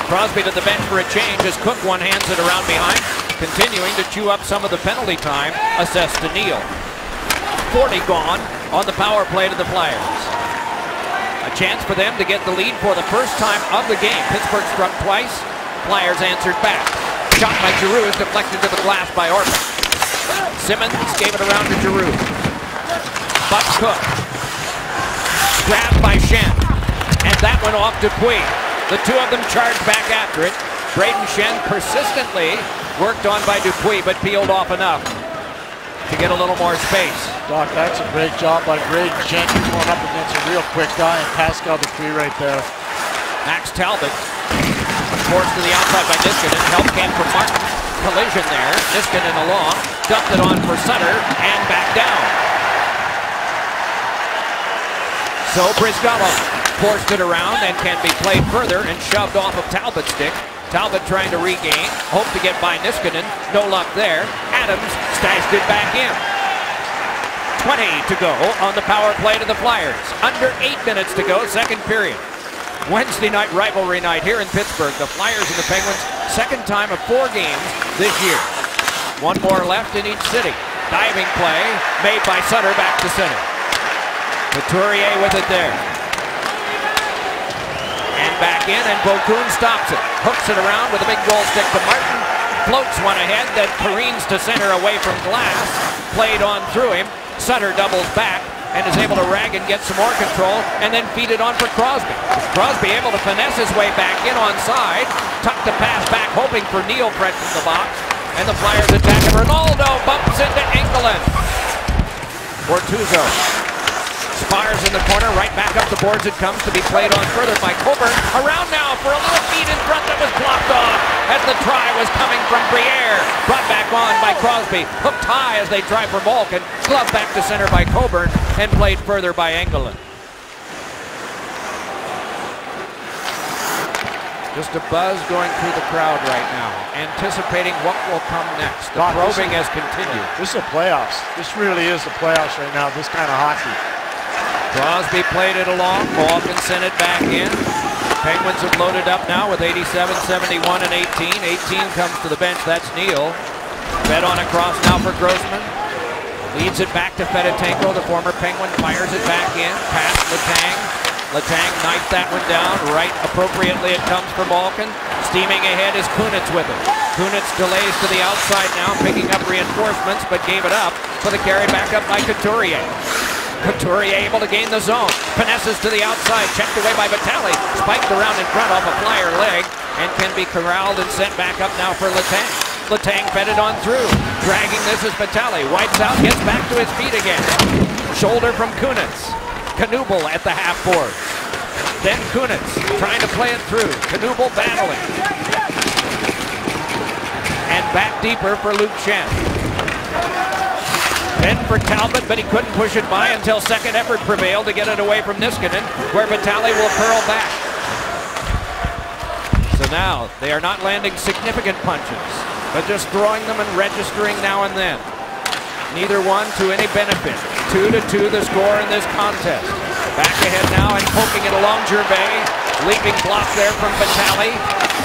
Crosby to the bench for a change as Cook one-hands it around behind, continuing to chew up some of the penalty time assessed to Neal. 40 gone on the power play to the Flyers. A chance for them to get the lead for the first time of the game. Pittsburgh struck twice. Flyers answered back. Shot by Giroux is deflected to the glass by Orpik. Simmons gave it around to Giroux. But Cook. Grabbed by Schenn, and that went off Dupuis. The 2 of them charged back after it. Brayden Schenn persistently worked on by Dupuis, but peeled off enough to get a little more space. Doc, that's a great job by Brayden Schenn. He's going up against a real quick guy, and Pascal Dupuis right there. Max Talbot forced to the outside by Niskanen. Help came from Martin. Collision there. Niskanen along, dumped it on for Sutter, and back down. So Brizgalov forced it around and can be played further and shoved off of Talbot's stick. Talbot trying to regain, hoped to get by Niskanen. No luck there. Adams stashed it back in. 20 to go on the power play to the Flyers. Under 8 minutes to go, second period. Wednesday night rivalry night here in Pittsburgh. The Flyers and the Penguins, second time of 4 games this year. 1 more left in each city. Diving play made by Sutter back to center. Couturier with it there. And back in, and Vokoun stops it. Hooks it around with a big goal stick to Martin. Floats one ahead, then careens to center away from Glass. Played on through him. Sutter doubles back and is able to rag and get some more control, and then feed it on for Crosby. Crosby able to finesse his way back in onside. Tuck the pass back, hoping for Neal fresh in the box. And the Flyers attack, and Ronaldo bumps into Engelland. Bortuzzo spires in the corner, right back up the boards it comes to be played on further by Coburn. Around now for a little feed in front that was blocked off as the try was coming from Briere. Brought back on by Crosby. Hooked high as they try for Malkin. Glove back to center by Coburn and played further by Engelland. Just a buzz going through the crowd right now, anticipating what will come next. The probing has continued. This is the playoffs. This really is the playoffs right now, this kind of hockey. Crosby played it along. Malkin sent it back in. Penguins have loaded up now with 87, 71, and 18. 18 comes to the bench. That's Neal. Fed on across now for Grossman. Leads it back to Fedotenko. The former Penguin fires it back in. Past Letang. Letang knifed that one down. Right appropriately it comes for Malkin. Steaming ahead is Kunitz with it. Kunitz delays to the outside now, picking up reinforcements, but gave it up for the carry back up by Couturier. Couturier able to gain the zone. Finesses to the outside, checked away by Vitale. Spiked around in front off a flyer leg and can be corralled and sent back up now for Letang. Letang fed it on through. Dragging this is Vitale. Wipes out, gets back to his feet again. Shoulder from Kunitz. Knuble at the half board. Then Kunitz trying to play it through. Knuble battling. And back deeper for Luke Schenn. Then for Talbot, but he couldn't push it by until second effort prevailed to get it away from Niskanen, where Vitale will curl back. So now they are not landing significant punches, but just throwing them and registering now and then. Neither one to any benefit. 2-2 the score in this contest. Back ahead now and poking it along Gervais. Leaping block there from Vitale.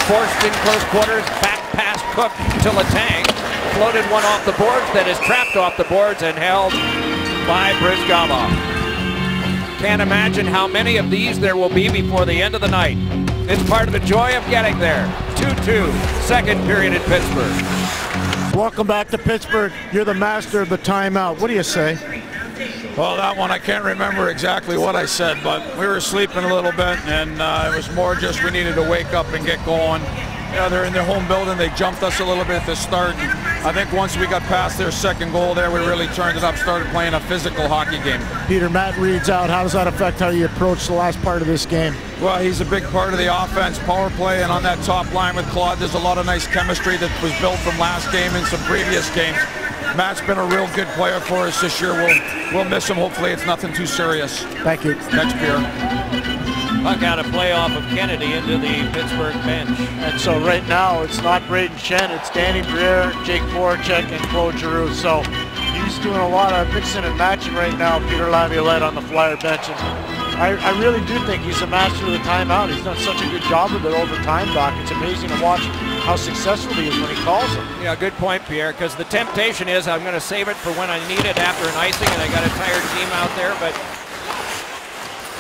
Forced in close quarters, back past Cook to Letang. Floated one off the boards that is trapped off the boards and held by Bryzgalov. Can't imagine how many of these there will be before the end of the night. It's part of the joy of getting there. 2-2, second period in Pittsburgh. Welcome back to Pittsburgh. You're the master of the timeout. What do you say? Well, that one I can't remember exactly what I said, but we were sleeping a little bit, and it was more just we needed to wake up and get going. Yeah, they're in their home building. They jumped us a little bit at the start. I think once we got past their second goal there, we really turned it up, started playing a physical hockey game. Peter, Matt Reed's out. How does that affect how you approach the last part of this game? Well, he's a big part of the offense, power play, and on that top line with Claude, there's a lot of nice chemistry that was built from last game and some previous games. Matt's been a real good player for us this year. We'll miss him. Hopefully it's nothing too serious. Thank you. Next Pierre. Puck out of play off of Kennedy into the Pittsburgh bench. And so right now it's not Braden Schenn, it's Danny Briere, Jake Voracek, and Claude Giroux. So he's doing a lot of mixing and matching right now. Peter Laviolette on the Flyer bench. And I really do think he's a master of the timeout. He's done such a good job with it over time, Doc. It's amazing to watch how successful he is when he calls them. Yeah, good point, Pierre, because the temptation is I'm going to save it for when I need it after an icing, and I got a tired team out there, but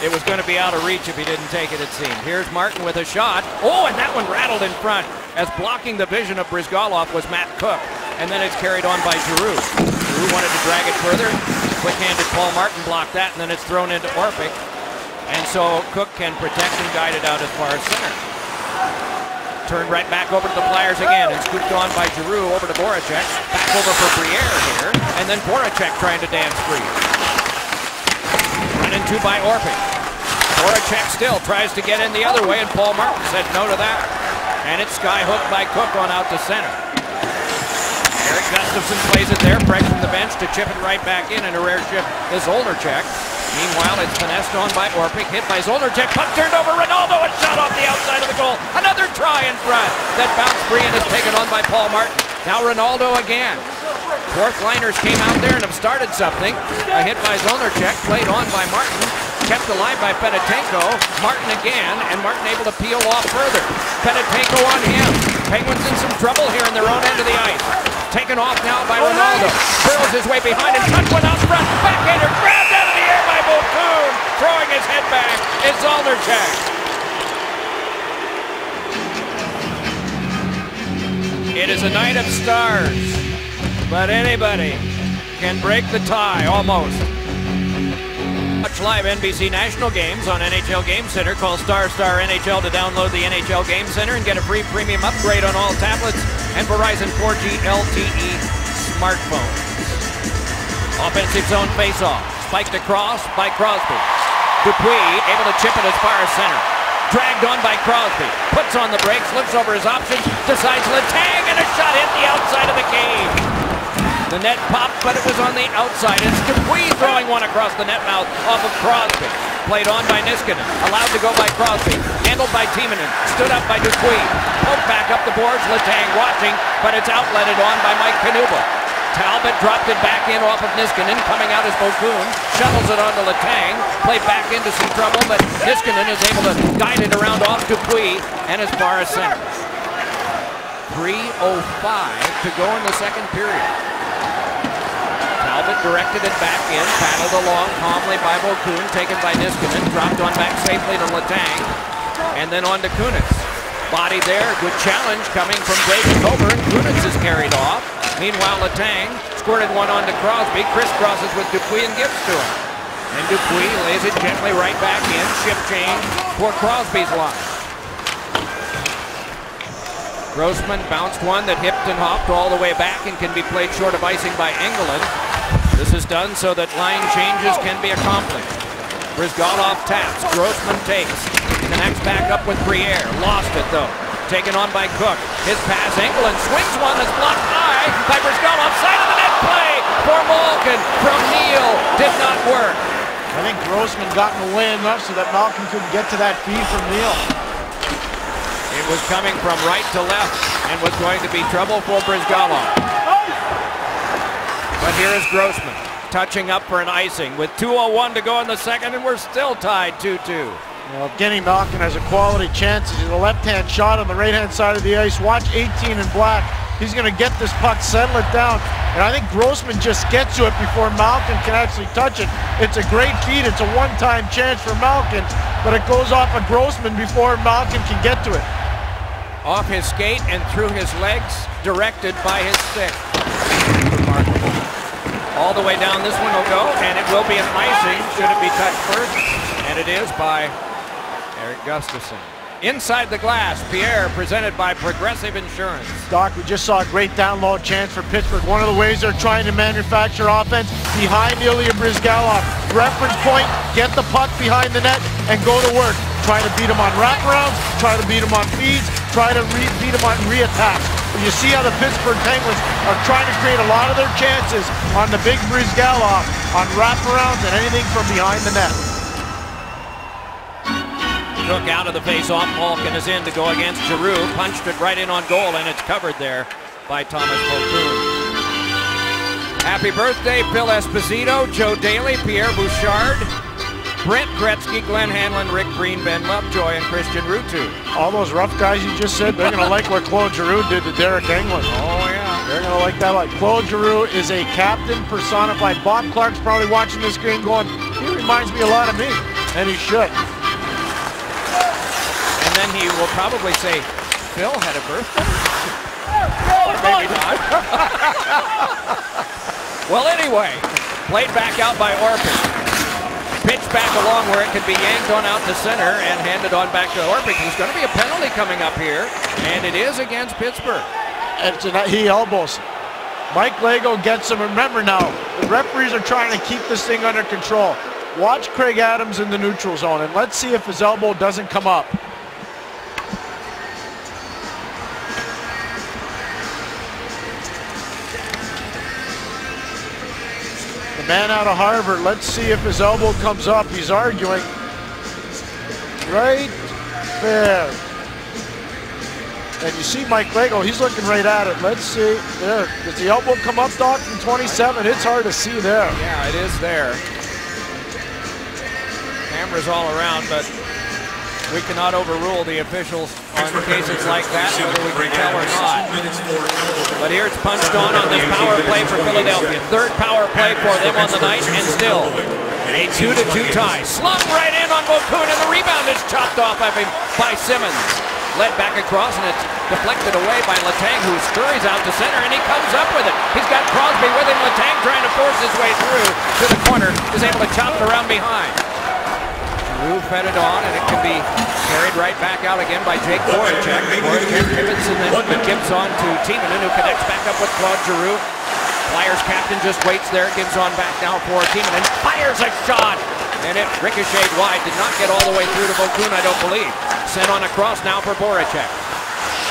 it was going to be out of reach if he didn't take it, it seemed. Here's Martin with a shot. Oh, and that one rattled in front, as blocking the vision of Bryzgalov was Matt Cook, and then it's carried on by Giroux. Giroux wanted to drag it further. Quick-handed Paul Martin blocked that, and then it's thrown into Orpik. And so Cook can protect and guide it out as far as center. Turned right back over to the Flyers again and scooped on by Giroux over to Voracek. Back over for Briere here. And then Voracek trying to dance free. Run into by Orpik. Voracek still tries to get in the other way, and Paul Martin said no to that. And it's skyhooked by Cook on out to center. Eric Gustafsson plays it there. Break from the bench to chip it right back in, and a rare shift is Olnercheck. Meanwhile, it's finessed on by Orpik, hit by Zolnercheck, puck turned over, Ronaldo, and shot off the outside of the goal. Another try in front. That bounced free and is taken on by Paul Martin. Now Ronaldo again. Fourth liners came out there and have started something. A hit by Zolnercheck, played on by Martin, kept alive by Fedotenko. Martin again, and Martin able to peel off further. Fedotenko on him. Penguins in some trouble here in their own end of the ice. Taken off now by Ronaldo. Curls his way behind and cut one out front. Backhander grabbed out of the air by Bothoon. Throwing his head back is Zolnercheck. It is a night of stars, but anybody can break the tie, almost. Watch live NBC National Games on NHL Game Center. Call Star NHL to download the NHL Game Center and get a free premium upgrade on all tablets and Verizon 4G LTE smartphones. Offensive zone face-off. Spiked across by Crosby. Dupuis able to chip it as far as center. Dragged on by Crosby. Puts on the brakes, looks over his options, decides Letang, and a shot hit the outside of the cage. The net popped, but it was on the outside. It's Dupuis throwing one across the net mouth off of Crosby. Played on by Niskanen. Allowed to go by Crosby. Handled by Timonen. Stood up by Dupuis. Poked back up the boards. Letang watching, but it's outletted on by Mike Knuble. Talbot dropped it back in off of Niskanen. Coming out is Vokoun. Shuttles it onto Letang. Played back into some trouble, but Niskanen is able to guide it around off Dupuis and as far as center. 3:05 to go in the second period. Talbot directed it back in, paddled along calmly by Vokoun, taken by Niskanen, dropped on back safely to Letang, and then on to Kunitz. Body there, good challenge coming from David Coburn. Kunitz is carried off. Meanwhile, Letang squirted one onto Crosby, crisscrosses with Dupuis and gives to him. And Dupuis lays it gently right back in, shift change for Crosby's line. Grossman bounced one that hipped and hopped all the way back and can be played short of icing by Engelland. This is done so that line changes can be accomplished. Brizgalov taps, Grossman takes, connects back up with Briere, lost it though. Taken on by Cook, his pass, Engelland swings one that's blocked high by Brizgalov, side of the net play for Malkin from Neal, did not work. I think Grossman got in the way enough so that Malkin couldn't get to that feed from Neal. It was coming from right to left and was going to be trouble for Brizgalov. But here is Grossman, touching up for an icing with 2:01 to go in the second, and we're still tied 2-2. Well, Evgeny Malkin has a quality chance. He's a left-hand shot on the right-hand side of the ice. Watch 18 in black. He's going to get this puck, settle it down. And I think Grossman just gets to it before Malkin can actually touch it. It's a great feed. It's a one-time chance for Malkin, but it goes off of Grossman before Malkin can get to it. Off his skate and through his legs, directed by his stick. Remarkable. All the way down this one will go, and it will be an icing. Should it be touched first? And it is by Eric Gustafsson. Inside the glass, Pierre, presented by Progressive Insurance. Doc, we just saw a great down-low chance for Pittsburgh. One of the ways they're trying to manufacture offense behind Ilya Brizgalov. Reference point, get the puck behind the net and go to work. Try to beat him on wraparounds, try to beat him on feeds, try to beat him on re-attacks. You see how the Pittsburgh Penguins are trying to create a lot of their chances on the big Brizgalov, on wraparounds and anything from behind the net. Took out of the face-off. Malkin is in to go against Giroux. Punched it right in on goal, and it's covered there by Thomas Vokoun. Happy birthday, Phil Esposito, Joe Daly, Pierre Bouchard, Brent Gretzky, Glenn Hanlon, Rick Green, Ben Lovejoy, and Christian Ruutu. All those rough guys you just said, they're going to like what Claude Giroux did to Derek Engelland. Oh, yeah. They're going to like that. Like Claude Giroux is a captain personified. Bob Clark's probably watching this game going, he reminds me a lot of me, and he should. And then he will probably say, Phil had a birthday? Or maybe not. Well, anyway, played back out by Orpik. Pitched back along where it could be yanked on out to center and handed on back to Orpik. There's going to be a penalty coming up here, and it is against Pittsburgh. He elbows. Mike Lego gets him. Remember now, the referees are trying to keep this thing under control. Watch Craig Adams in the neutral zone, and let's see if his elbow doesn't come up. The man out of Harvard, let's see if his elbow comes up. He's arguing. Right there. And you see Mike Lego, he's looking right at it. Let's see. There. Does the elbow come up, Doc, from 27? It's hard to see there. Yeah, it is there. Cameras all around, but we cannot overrule the officials on cases like that, whether we can tell or not. But here it's punched on this power play for Philadelphia. Third power play for them on the night, and still a 2-2 tie. Slung right in on Vokoun, and the rebound is chopped off by Simmons. Led back across, and it's deflected away by Letang, who scurries out to center, and he comes up with it. He's got Crosby with him. Letang trying to force his way through to the corner, is able to chop it around behind. Giroux fed it on, and it can be carried right back out again by Jake Voracek. Voracek pivots and then gives on to Timonen, who connects back up with Claude Giroux. Flyers captain just waits there, gives on back now for Timonen. Fires a shot, and it ricocheted wide. Did not get all the way through to Vokoun, I don't believe. Sent on across now for Voracek.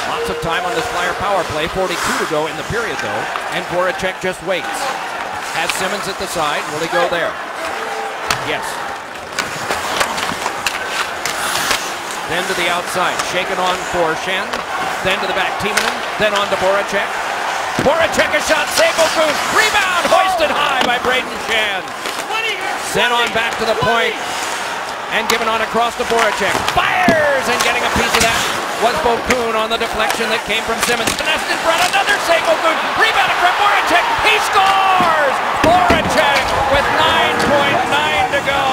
Lots of time on this Flyer power play. 42 to go in the period, though, and Voracek just waits. Has Simmons at the side. Will he go there? Yes. Then to the outside, shaken on for Schenn, then to the back, Timonen, then on to Voracek. Voracek a shot, save Okun. Rebound, hoisted high by Braden Shen. Sent on back to the point and given on across to Voracek. Fires, and getting a piece of that was Okun on the deflection that came from Simmons. Finessed in front, another save, Okun. Rebounded from Voracek. He scores! Voracek with 9.9 to go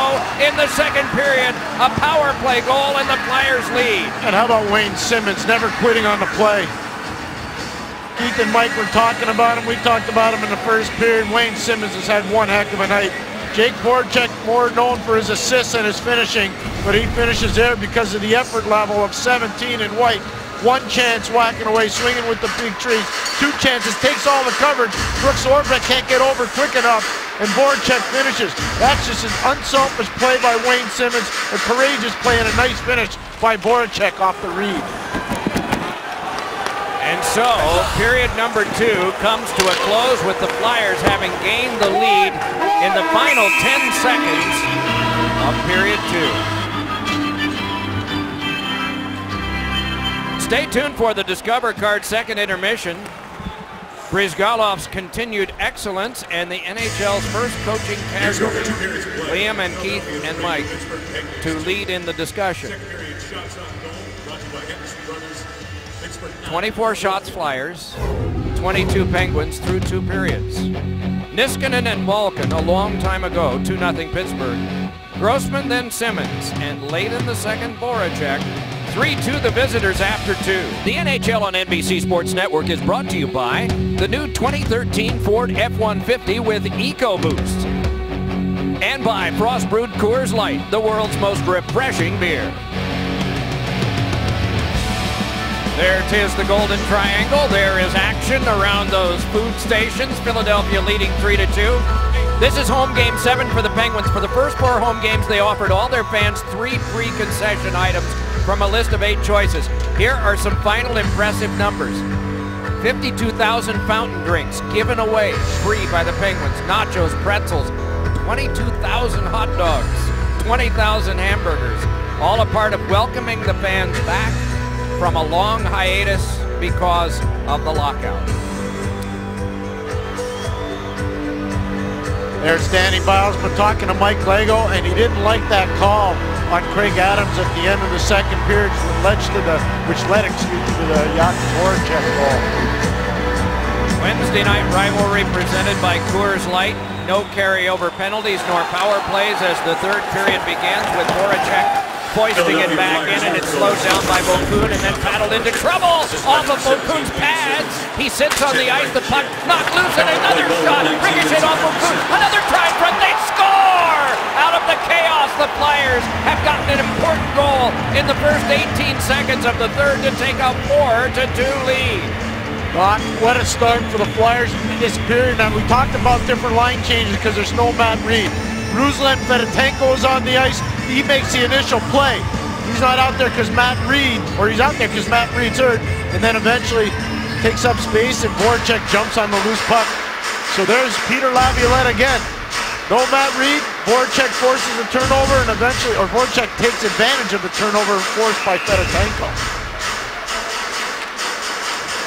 in the second period. A power play goal and the Flyers lead. And how about Wayne Simmons never quitting on the play? Keith and Mike were talking about him. We talked about him in the first period. Wayne Simmons has had one heck of a night. Jake Voracek more known for his assists and his finishing, but he finishes there because of the effort level of 17 in white. One chance, whacking away, swinging with the big trees. Two chances, takes all the coverage. Brooks Orpik can't get over quick enough, and Voracek finishes. That's just an unselfish play by Wayne Simmons, a courageous play and a nice finish by Voracek off the read. And so, period number 2 comes to a close with the Flyers having gained the lead in the final 10 seconds of period 2. Stay tuned for the Discover Card second intermission. Bryzgalov's continued excellence and the NHL's first coaching casualty. Liam and Keith and Mike to lead in the discussion. 24 shots Flyers, 22 Penguins through 2 periods. Niskanen and Malkin a long time ago, 2-0 Pittsburgh. Grossman, then Simmons, and late in the second, Voracek. 3-2 the visitors after 2. The NHL on NBC Sports Network is brought to you by the new 2013 Ford F-150 with EcoBoost. And by Frost Brewed Coors Light, the world's most refreshing beer. There it is, the Golden Triangle. There is action around those food stations. Philadelphia leading 3-2. This is home game 7 for the Penguins. For the first 4 home games, they offered all their fans 3 free concession items from a list of 8 choices. Here are some final impressive numbers. 52,000 fountain drinks given away free by the Penguins. Nachos, pretzels, 22,000 hot dogs, 20,000 hamburgers. All a part of welcoming the fans back from a long hiatus because of the lockout. There's Danny Biles, but talking to Mike Lego, and he didn't like that call on Craig Adams at the end of the second period, which led to the Jakub Voracek goal. Wednesday night rivalry presented by Coors Light. No carryover penalties nor power plays as the third period begins with Voracek foisting it back in, and it's slowed down by Okun and then paddled into trouble off of Okun's pads. He sits on the ice, the puck knocked loose, and another shot ricocheted off Okun. Another try from, they score! Out of the chaos, the Flyers have gotten an important goal in the first 18 seconds of the third to take a 4-2 lead. Doc, what a start for the Flyers in this period. Now, we talked about different line changes because there's no Matt Reed. Ruslan Fedotenko is on the ice. He makes the initial play. He's not out there because Matt Reed, or he's out there because Matt Reed's hurt, and then eventually takes up space and Voracek jumps on the loose puck. So there's Peter Laviolette again. No Matt Reed, Voracek forces the turnover, and eventually, or Voracek takes advantage of the turnover forced by Fedotenko.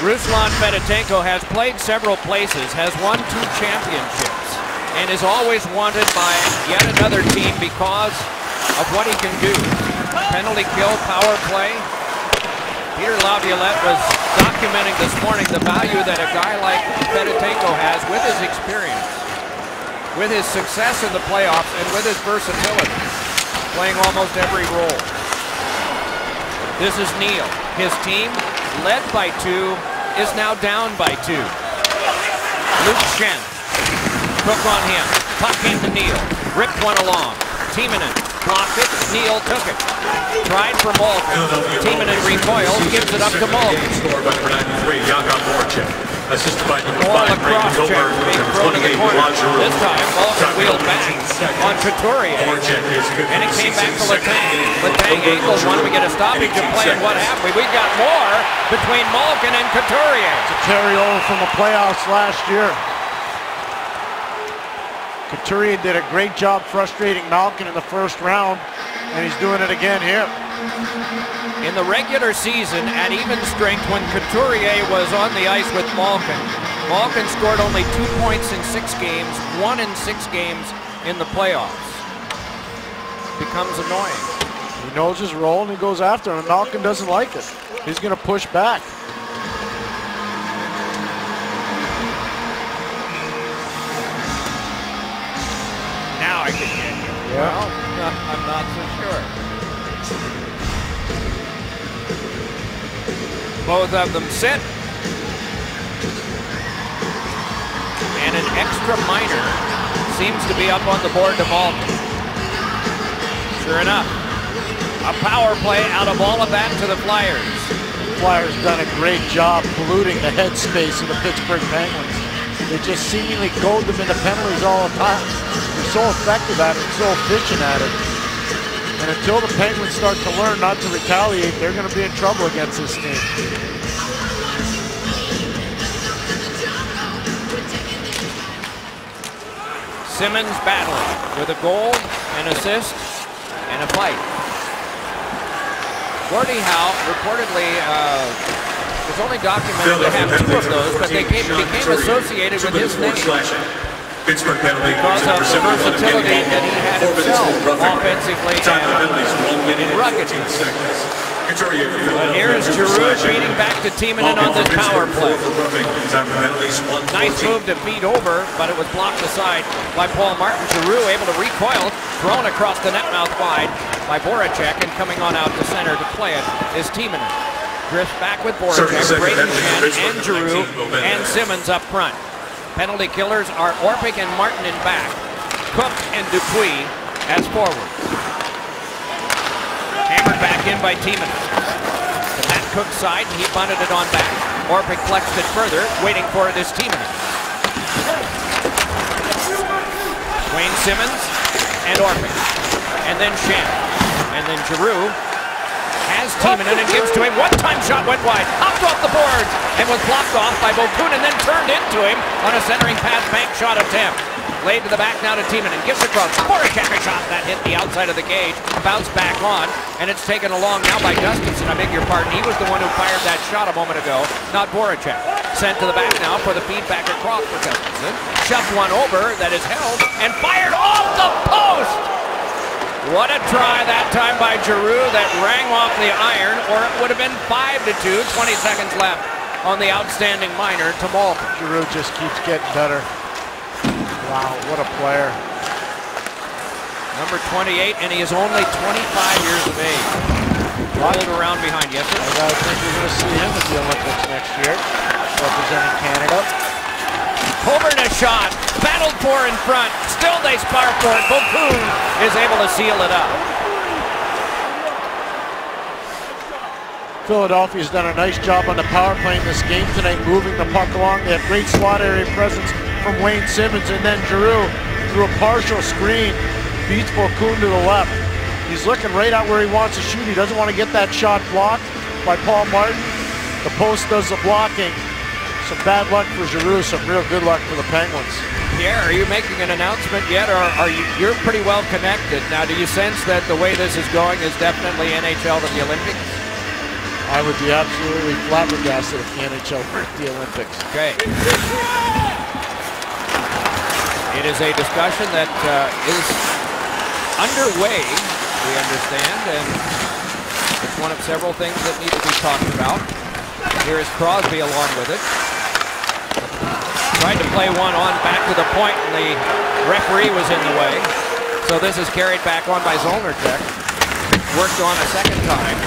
Ruslan Fedotenko has played several places, has won 2 championships, and is always wanted by yet another team because of what he can do. Penalty kill, power play. Peter Laviolette was documenting this morning the value that a guy like Fedotenko has with his experience, with his success in the playoffs, and with his versatility, playing almost every role. This is Neal. His team, led by 2, is now down by 2. Luke Schenn. Took on him. Puck came to Neal. Ripped one along. Timonen blocked it. Neal took it. Tried for Malkin. Timonen recoils. Gives it up to Malkin. Scored by number 93, Jakub Voracek. Assisted by number 5, Across check. Being thrown in the corner. This time, Malkin wheeled back on Couturier. And it came back to Letang. Letang angles. Wanted to get a stoppage of play, and what happened? We got more between Malkin and Couturier. It's a carryover from the playoffs last year. Couturier did a great job frustrating Malkin in the first round, and he's doing it again here. In the regular season, at even strength, when Couturier was on the ice with Malkin, Malkin scored only 2 points in 6 games, 1 in 6 games in the playoffs. Becomes annoying. He knows his role and he goes after him, and Malkin doesn't like it. He's going to push back. Now I can get you. Yeah. Well, I'm not so sure. Both of them sit. And an extra minor seems to be up on the board to Malkin. Sure enough, a power play out of all of that to the Flyers. The Flyers done a great job polluting the headspace of the Pittsburgh Penguins. They just seemingly goad them into penalties all the time. They're so effective at it, so efficient at it. And until the Penguins start to learn not to retaliate, they're going to be in trouble against this team. Simmons battling with a goal, an assist, and a fight. Gordie Howe reportedly was only documented to have 2 of those, but they became associated with his name Pittsburgh penalty because of the versatility that he had himself offensively and in ruggedness. But here is Giroux beating back to Timonen on this power play. Nice move to feed over, but it was blocked aside by Paul Martin. Giroux able to recoil, thrown across the net mouth wide by Voracek, and coming on out to center to play it is Timonen. Drifts back with Voracek, Brayden Schenn, and Giroux, and Simmons up front. Penalty killers are Orpik and Martin in back. Cook and Dupuis as forwards. Hammered back in by Timonen. To Matt Cook's side, and he bunted it on back. Orpik flexed it further, waiting for it is Timonen. Wayne Simmons and Orpik. And then Schenn. And then Giroux has Timonen and gives to him. One-time shot went wide, hopped off the board, and was blocked off by Bokun, and then turned into him on a centering pass bank shot attempt. Laid to the back now to Timonen, gives across. Voracek a shot that hit the outside of the cage, bounced back on, and it's taken along now by Gustafsson. I beg your pardon. He was the one who fired that shot a moment ago, not Voracek. Sent to the back now for the feedback across for Gustafsson. Shoved one over that is held and fired off the post. What a try that time by Giroux that rang off the iron, or it would have been 5-2, 20 seconds left on the outstanding minor to Malkin. Giroux just keeps getting better. Wow, what a player. Number 28, and he is only 25 years of age. Rolled around behind, yes sir? I think you're going to see him at the Olympics next year, representing Canada. Coburn a shot, battled for in front, still they spar for it. Bokun is able to seal it up. Philadelphia's done a nice job on the power play in this game tonight, moving the puck along. They have great slot area presence from Wayne Simmons, and then Giroux, through a partial screen, beats Bokun to the left. He's looking right at where he wants to shoot. He doesn't want to get that shot blocked by Paul Martin. The post does the blocking. Some bad luck for Giroux, some real good luck for the Penguins. Pierre, are you making an announcement yet, or are you're pretty well connected? Now, do you sense that the way this is going is definitely NHL to the Olympics? I would be absolutely flabbergasted if the NHL were at the Olympics. Okay. It is a discussion that is underway, we understand, and it's one of several things that need to be talked about. Here is Crosby along with it. Tried to play one on back to the point, and the referee was in the way. So this is carried back on by Zolnierczyk. Worked on a second time.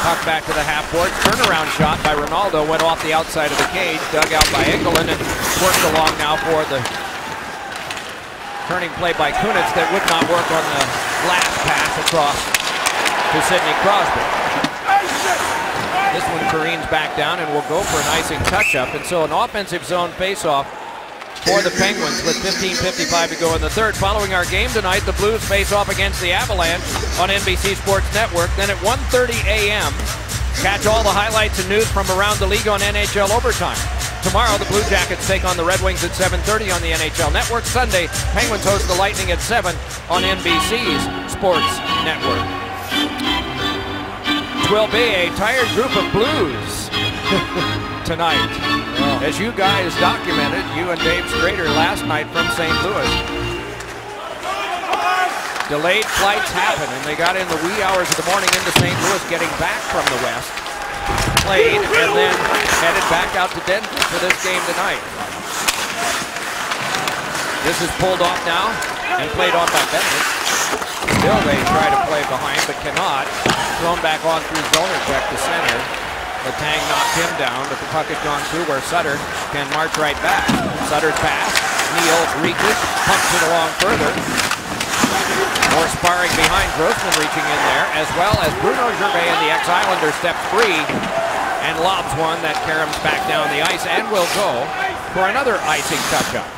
Puck back to the half board. Turnaround shot by Ronaldo went off the outside of the cage. Dug out by Engelland and worked along now for the turning play by Kunitz that would not work on the last pass across to Sidney Crosby. This one careens back down and will go for an icing touch-up. And so an offensive zone face-off for the Penguins with 15:55 to go in the third. Following our game tonight, the Blues face off against the Avalanche on NBC Sports Network. Then at 1:30 a.m., catch all the highlights and news from around the league on NHL Overtime. Tomorrow, the Blue Jackets take on the Red Wings at 7:30 on the NHL Network. Sunday, Penguins host the Lightning at 7 on NBC's Sports Network. Will be a tired group of Blues tonight. Oh. as you guys documented, you and Dave Strader last night from St. Louis. Delayed flights happen, and they got in the wee hours of the morning into St. Louis, getting back from the west. Played, and then headed back out to Denver for this game tonight. This is pulled off now and played on by Bennett. Still they try to play behind, but cannot. Thrown back on through Zolnercheck to center. Letang knocked him down, but the puck had gone through where Sutter can march right back. Sutter's pass. Neal reaches, pumps it along further. More sparring behind, Grossman reaching in there, as well as Bruno Gervais and the ex-Islander steps free and lobs one that caroms back down the ice and will go for another icing touch-up.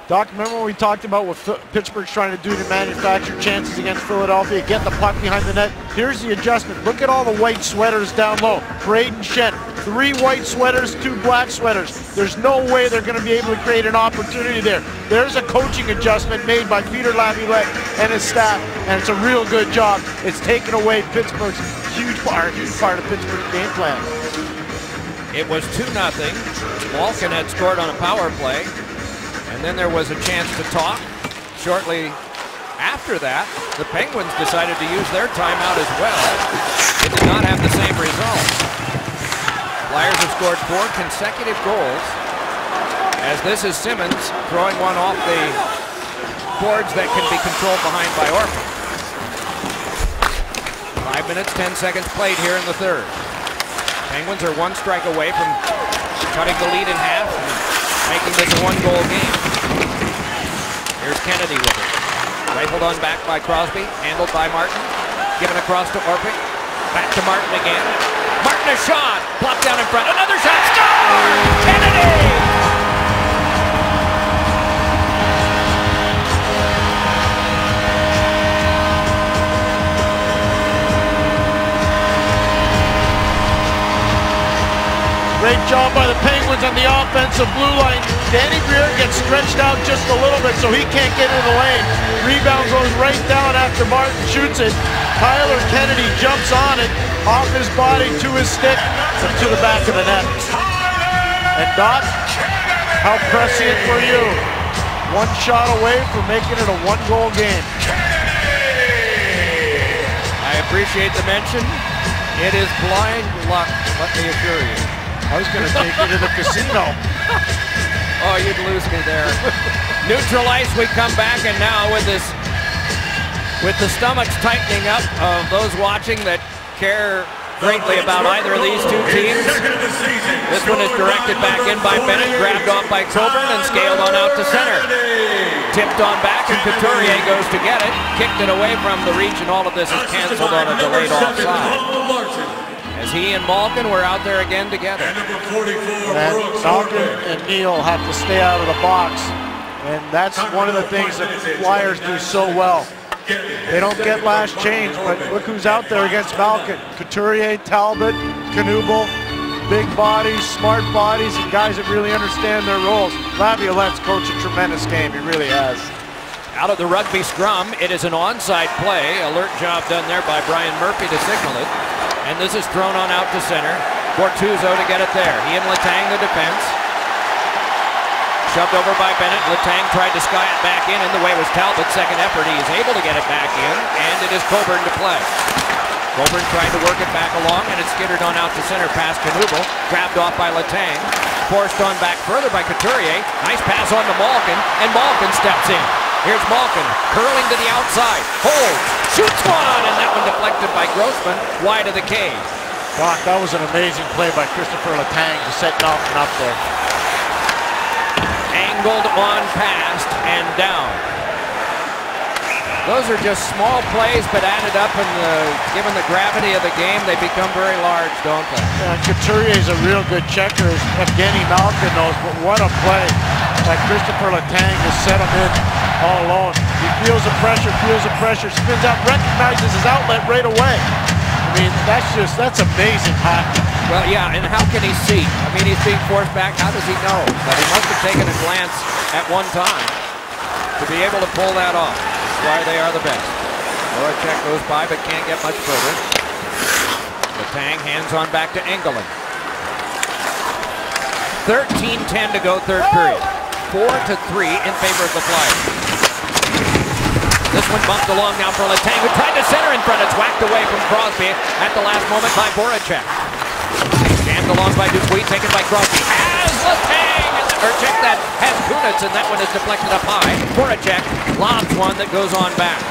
Doc, remember when we talked about what Pittsburgh's trying to do to manufacture chances against Philadelphia, get the puck behind the net? Here's the adjustment. Look at all the white sweaters down low. Braden Shen, 3 white sweaters, 2 black sweaters. There's no way they're going to be able to create an opportunity there. There's a coaching adjustment made by Peter Laviolette and his staff, and it's a real good job. It's taken away Pittsburgh's huge part of Pittsburgh's game plan. It was 2-0. Malkin had scored on a power play. And then there was a chance to talk. Shortly after that, the Penguins decided to use their timeout as well. It did not have the same result. Flyers have scored 4 consecutive goals. As this is Simmons throwing one off the boards that can be controlled behind by Orpik. 5 minutes, 10 seconds played here in the third. Penguins are 1 strike away from cutting the lead in half, making this a 1-goal game. Here's Kennedy with it. Rifled on back by Crosby, handled by Martin. Given across to Orpik. Back to Martin again. Martin a shot, blocked down in front. Another shot, score! Kennedy! Great job by the Penguins on the offensive blue line. Danny Briere gets stretched out just a little bit so he can't get in the lane. Rebound goes right down after Martin shoots it. Tyler Kennedy jumps on it, off his body to his stick, and to the back of the net. And Doc, how prescient for you. 1 shot away from making it a 1-goal game. I appreciate the mention. It is blind luck, let me assure you. I was going to take you to the casino. Oh, you'd lose me there. Neutral ice, we come back, and now with the stomachs tightening up of those watching that care greatly about either of these 2 teams. This one is directed back in by Bennett, grabbed off by Coburn, and scaled on out to center. Tipped on back, and Couturier goes to get it. Kicked it away from the reach, and all of this is canceled on a delayed offside. As he and Malkin were out there again together. And Malkin and Neal have to stay out of the box. And that's one of the things that Flyers do so well. They don't get last change, but look who's out there against Malkin. Couturier, Talbot, Knuble, big bodies, smart bodies, and guys that really understand their roles. Laviolette's coached a tremendous game, he really has. Out of the rugby scrum, it is an onside play. Alert job done there by Brian Murphy to signal it. And this is thrown on out to center. Bortuzzo to get it there. He and Letang the defense. Shoved over by Bennett. Letang tried to sky it back in, and the way was Talbot. Second effort, he is able to get it back in, and it is Coburn to play. Coburn trying to work it back along, and it's skittered on out to center past Knuble. Grabbed off by Letang. Forced on back further by Couturier. Nice pass on to Malkin, and Malkin steps in. Here's Malkin, curling to the outside, holds, shoots one, and that one deflected by Grossman, wide of the cage. Doc, that was an amazing play by Christopher Letang to set Malkin up there. Angled on past and down. Those are just small plays, but added up, and given the gravity of the game, they become very large, don't they? Yeah, Couturier is a real good checker, as Evgeny Malkin knows, but what a play by Christopher Letang to set him in all alone. He feels the pressure, spins out, recognizes his outlet right away. I mean, that's amazing hockey. Well, yeah, and how can he see? I mean, he's being forced back. How does he know? But he must have taken a glance at one time to be able to pull that off. That's why they are the best. Voracek goes by, but can't get much further. Letang hands on back to Engelland. 13:10 to go, third period. 4-3 in favor of the Flyers. This one bumped along now for Letang, who tried to center in front. It's whacked away from Crosby at the last moment by Voracek. Jammed along by Dupuis, taken by Crosby. Has Letang! Or check that, has Kunitz, and that one is deflected up high. Voracek lobs one that goes on back.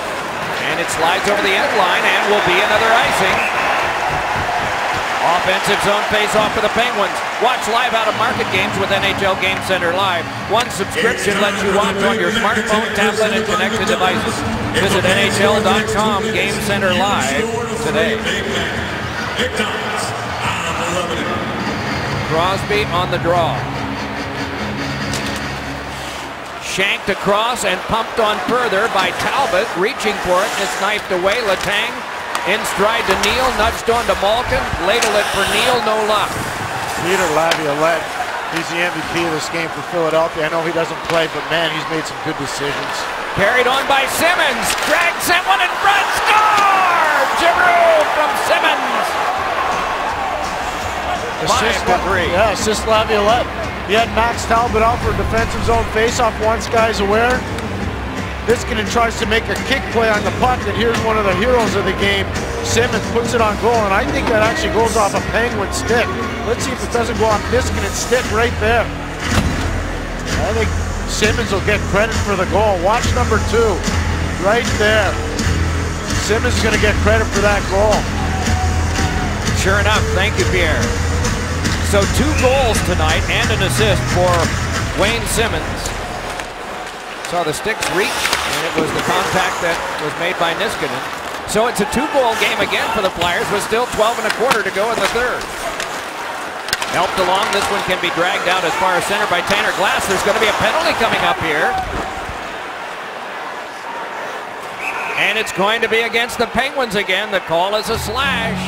And it slides over the end line and will be another icing. Offensive zone face-off for the Penguins. Watch live out-of-market games with NHL Game Center Live. One subscription lets you watch on your smartphone, tablet, and connected devices. Visit NHL.com Game Center Live today. Crosby on the draw. Shanked across and pumped on further by Talbot, reaching for it, and it's knifed away. Letang in stride to Neal, nudged on to Malkin, ladle it for Neal, no luck. Peter Laviolette, he's the MVP of this game for Philadelphia. I know he doesn't play, but man, he's made some good decisions. Carried on by Simmons, drags someone in front, score! Giroux from Simmons. Assist Laviolette. He had Max Talbot out for a defensive zone faceoff once, guys aware. Niskanen tries to make a kick play on the puck, and here's one of the heroes of the game. Simmons puts it on goal, and I think that actually goes off a Penguin stick. Let's see if it doesn't go off Niskanen's stick right there. I think Simmons will get credit for the goal. Watch number 2, right there. Simmons is going to get credit for that goal. Sure enough, thank you, Pierre. So 2 goals tonight and an assist for Wayne Simmons. Saw the sticks reach, and it was the contact that was made by Niskanen. So it's a 2-goal game again for the Flyers with still 12 1/4 to go in the third. Helped along, this one can be dragged out as far as center by Tanner Glass. There's going to be a penalty coming up here. And it's going to be against the Penguins again. The call is a slash.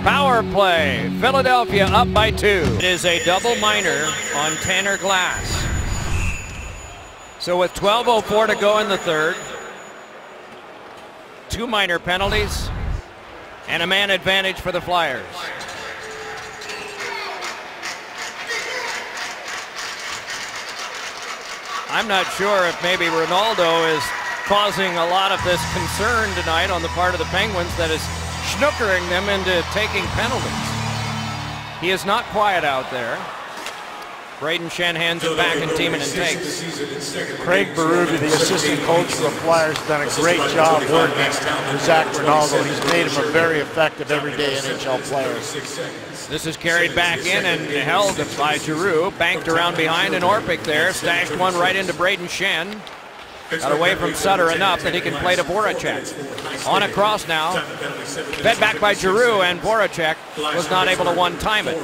Power play. Philadelphia up by 2. It is a double minor on Tanner Glass. So with 12:04 to go in the third, 2 minor penalties and a man advantage for the Flyers. I'm not sure if maybe Ronaldo is causing a lot of this concern tonight on the part of the Penguins that is schnookering them into taking penalties. He is not quiet out there. Braden Shen hands it back and Timonen takes. Craig Berube, the assistant coach for the Flyers, has done a great job working with Zach Ronaldo. He's made him a very effective everyday NHL player. This is carried back in and held by Giroux. Banked around behind, and Orpik there stashed one right into Braden Shen. Got away from Sutter enough that he can play to Voracek. On across now. Fed back by Giroux, and Voracek was not able to one-time it.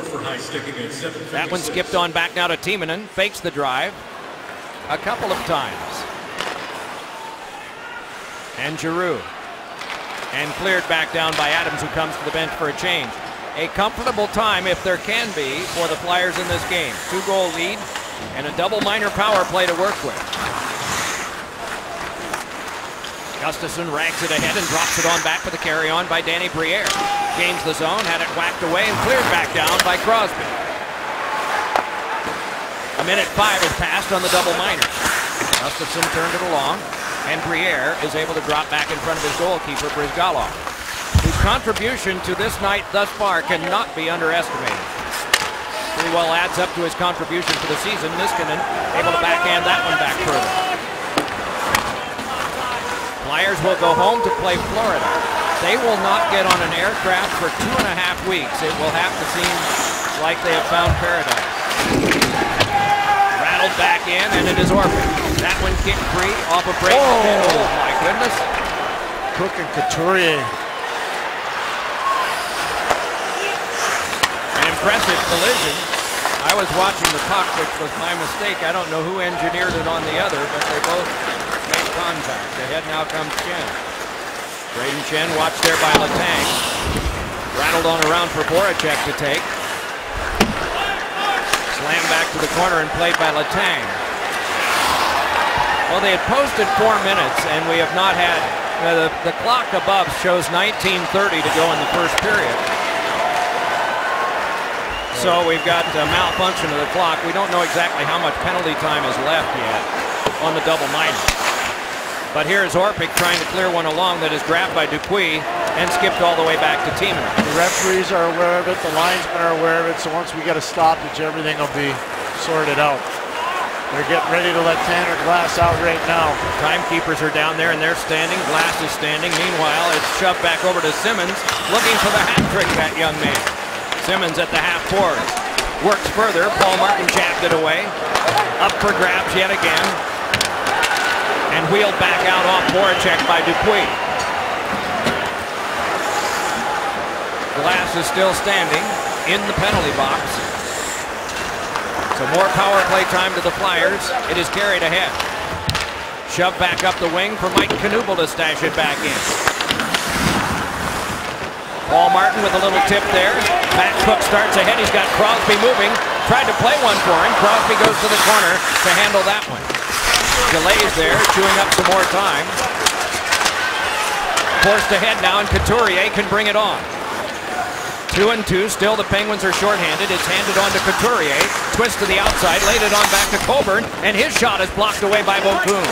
That one skipped on back now to Timonen. Fakes the drive a couple of times. And Giroux. And cleared back down by Adams, who comes to the bench for a change. A comfortable time, if there can be, for the Flyers in this game. 2-goal lead and a double minor power play to work with. Gustafsson rags it ahead and drops it on back for the carry-on by Danny Briere. Gains the zone, had it whacked away and cleared back down by Crosby. A minute 5 is passed on the double minor. Gustafsson turned it along, and Briere is able to drop back in front of his goalkeeper, Brizgalov, whose contribution to this night thus far cannot be underestimated. Pretty well adds up to his contribution for the season. Niskanen able to backhand that one back further. Flyers will go home to play Florida. They will not get on an aircraft for 2.5 weeks. It will have to seem like they have found paradise. Rattled back in, and it is Orpik. That one kicked free off a break. Oh my goodness. Cook and Couturier. An impressive collision. I was watching the puck, which was my mistake. I don't know who engineered it on the other, but they both made contact. Ahead now comes Shen. Braden Shen watched there by Letang. Rattled on around for Voracek to take. Slammed back to the corner and played by Letang. Well, they had posted 4 minutes, and we have not had... the clock above shows 19:30 to go in the first period. So we've got malfunction of the clock. We don't know exactly how much penalty time is left yet on the double minor. But here's Orpik trying to clear one along that is grabbed by Dupuis and skipped all the way back to Timonen. The referees are aware of it, the linesmen are aware of it, so once we get a stoppage, everything will be sorted out. They're getting ready to let Tanner Glass out right now. Timekeepers are down there and they're standing. Glass is standing. Meanwhile, it's shoved back over to Simmons, looking for the hat trick, that young man. Simmons at the half board. Works further. Paul Martin jabbed it away. Up for grabs yet again. And wheeled back out off Voracek by Dupuis. Glass is still standing in the penalty box. So more power play time to the Flyers. It is carried ahead. Shoved back up the wing for Mike Knuble to stash it back in. Paul Martin with a little tip there. Matt Cook starts ahead. He's got Crosby moving. Tried to play one for him. Crosby goes to the corner to handle that one. Delays there, chewing up some more time. Forced ahead now, and Couturier can bring it on. 2-2, still the Penguins are shorthanded. It's handed on to Couturier. Twist to the outside, laid it on back to Coburn, and his shot is blocked away by Vokoun.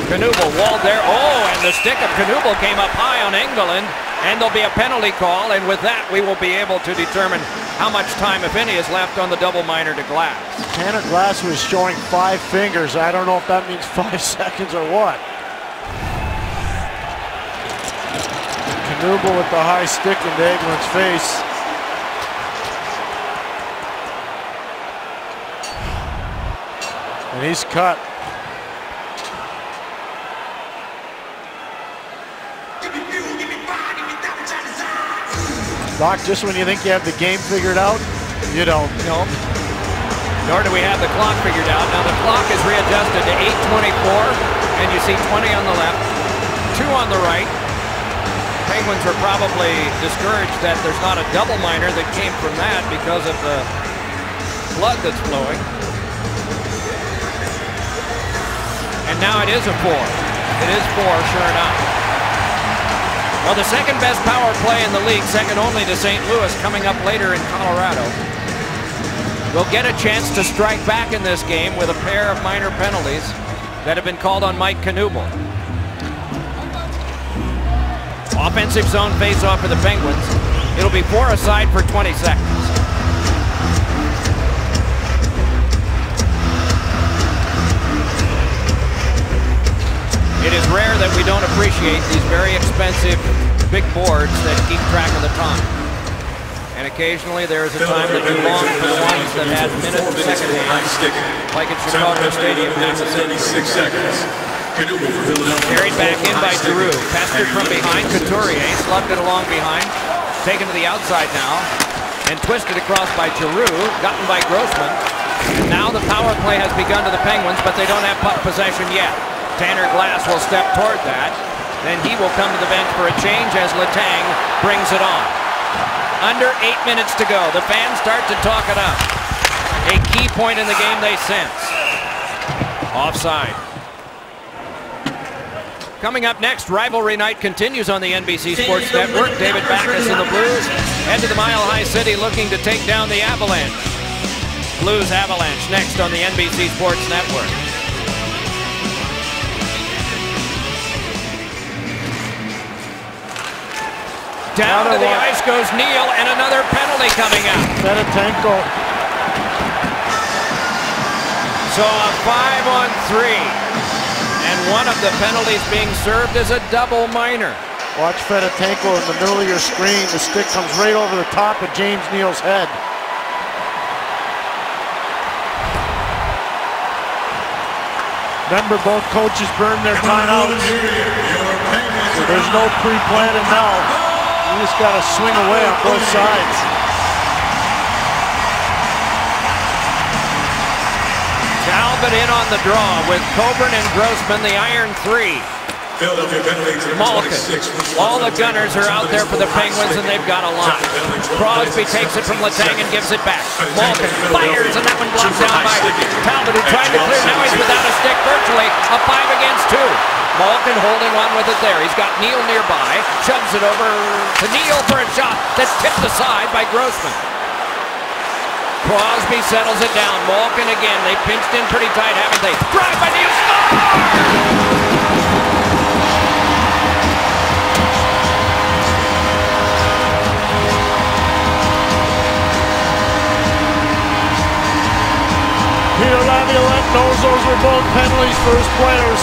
Knuble walled there. Oh, and the stick of Knuble came up high on Engelland, and there'll be a penalty call, and with that we will be able to determine how much time, if any, is left on the double minor to Glass. Tanner Glass was showing 5 fingers. I don't know if that means 5 seconds or what. Knuble with the high stick into Engelland's face. And he's cut. Doc, just when you think you have the game figured out, you don't. No. Nor do we have the clock figured out. Now the clock is readjusted to 8:24, and you see 20 on the left, 2 on the right. Penguins are probably discouraged that there's not a double minor that came from that because of the blood that's flowing. And now it is a 4. It is 4, sure enough. Well, the second best power play in the league, second only to St. Louis, coming up later in Colorado. We'll get a chance to strike back in this game with a pair of minor penalties that have been called on Mike Knuble. Offensive zone face-off for the Penguins. It'll be 4 aside for 20 seconds. It is rare that we don't appreciate these very expensive big boards that keep track of the time. And occasionally there is a time that belongs to the ones that had minutes and second hands, like at Chicago Stadium. 76 seconds. Carried back in by Giroux. Pestered from behind. Couturier slugged it along behind. Taken to the outside now. And twisted across by Giroux. Gotten by Grossman. And now the power play has begun to the Penguins, but they don't have puck possession yet. Tanner Glass will step toward that. Then he will come to the bench for a change as Letang brings it on. Under 8 minutes to go. The fans start to talk it up. A key point in the game they sense. Offside. Coming up next, Rivalry Night continues on the NBC Sports Network. David Backes and the Blues head to the Mile High City looking to take down the Avalanche. Blues Avalanche next on the NBC Sports Network. Down to the ice goes Neal, and another penalty coming out. Fedotenko. So a 5-on-3. And one of the penalties being served is a double minor. Watch Fedotenko in the middle of your screen. The stick comes right over the top of James Neal's head. Remember, both coaches burned their timeouts. So there's no pre-planning now. You just got to swing away on both sides. Talbot in on the draw with Coburn and Grossman, the iron 3. Malkin. All the gunners are out there for the Penguins, and they've got a lot. Crosby takes it from Letang and gives it back. Malkin fires, and that one blocked down by Talbot, who tried to clear. Now he's without a stick virtually. A 5 against 2. Malkin holding on with it there. He's got Neal nearby. Shoves it over to Neal for a shot that's tipped aside by Grossman. Crosby settles it down. Malkin again. They pinched in pretty tight, haven't they? Drive by Neil. Score! Peter Laviolette knows those were both penalties for his players.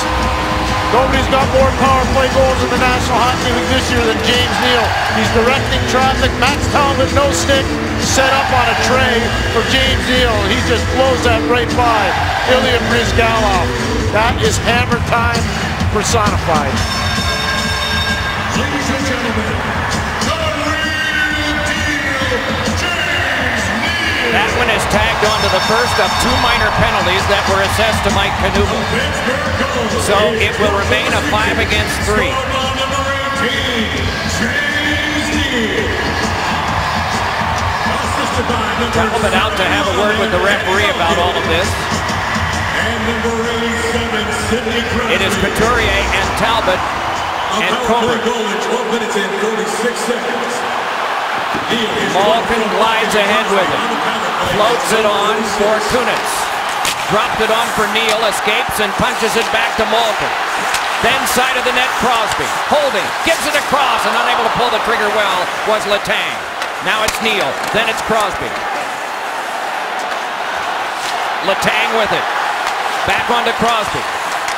Nobody's got more power play goals in the National Hockey League this year than James Neal. He's directing traffic. Max Talbot, no stick, set up on a tray for James Neal. He just blows that right by Ilya Bryzgalov. That is hammer time personified. Ladies and gentlemen, the real deal, James Neal. That one is tagged onto the first of two minor penalties that were assessed to Mike Knuble. So it will remain a 5 against 3. Talbot out to have a word with the referee about all of this. It is Couturier and Talbot and Coburn. 12 minutes and 46 seconds. Malkin glides ahead with it. Floats it on for Kunitz. Dropped it on for Neal, escapes and punches it back to Malkin. Then side of the net, Crosby. Holding, gives it across, and unable to pull the trigger well was Letang. Now it's Neal, then it's Crosby. Letang with it. Back onto Crosby.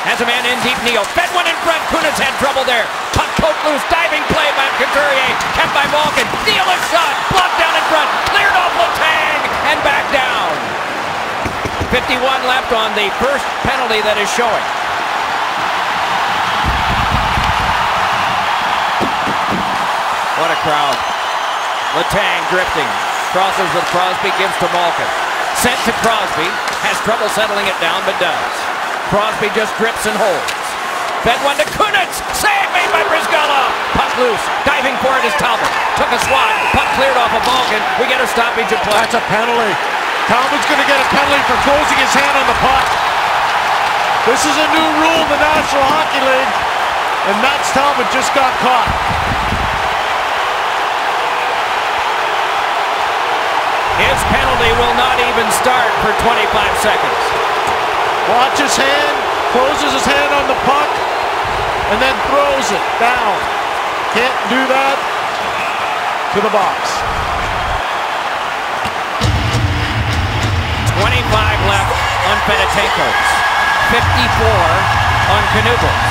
Has a man in deep, Neal. Fed one in front, Kunitz had trouble there. Puck poked loose, diving play by Couturier. Kept by Malkin. Neal a shot, blocked down in front. Cleared off Letang, and back down. 51 left on the first penalty that is showing. What a crowd. Letang drifting. Crosses with Crosby, gives to Malkin. Sent to Crosby. Has trouble settling it down, but does. Crosby just drips and holds. Fed one to Kunitz. Save made by Bryzgalov. Puck loose. Diving for it is Talbot. Took a swat. Puck cleared off of Malkin. We get a stoppage of play. That's a penalty. Talbot's going to get a penalty for closing his hand on the puck. This is a new rule in the National Hockey League, and Max Talbot just got caught. His penalty will not even start for 25 seconds. Watch his hand, closes his hand on the puck, and then throws it down. Can't do that to the box. 25 left on Fedotenko's. 54 on Knubel's.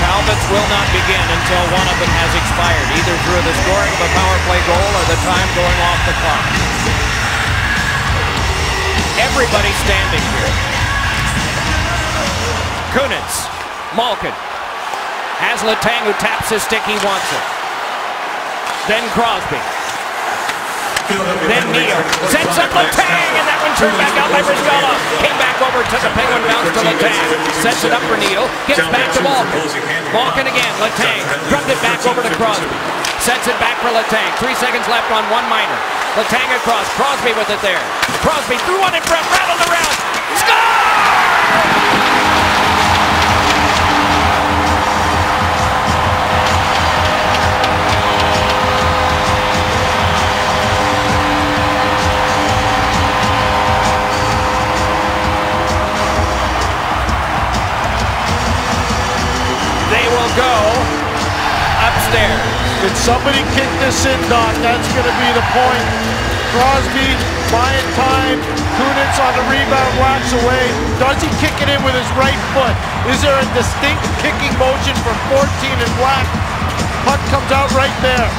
Talbot's will not begin until one of them has expired, either through the scoring of a power play goal or the time going off the clock. Everybody standing here. Kunitz, Malkin. Has Letang, who taps his stick, he wants it. Then Crosby. Then Neal. Sets up Letang, and that one turned back out by Bryzgalov. Came back over, took a penguin bounce to Letang. Sets it up for Neal. Gets back to Malkin. Malkin again. Letang. Drummed it back over to Crosby. Sets it back for Letang. 3 seconds left on one minor. Letang across. Crosby with it there. Crosby threw one in front, rattled around. Score! Go upstairs. Did somebody kick this in, Doc? That's going to be the point. Crosby buying time. Kunitz on the rebound, whacks away. Does he kick it in with his right foot? Is there a distinct kicking motion from 14 in black? Puck comes out right there.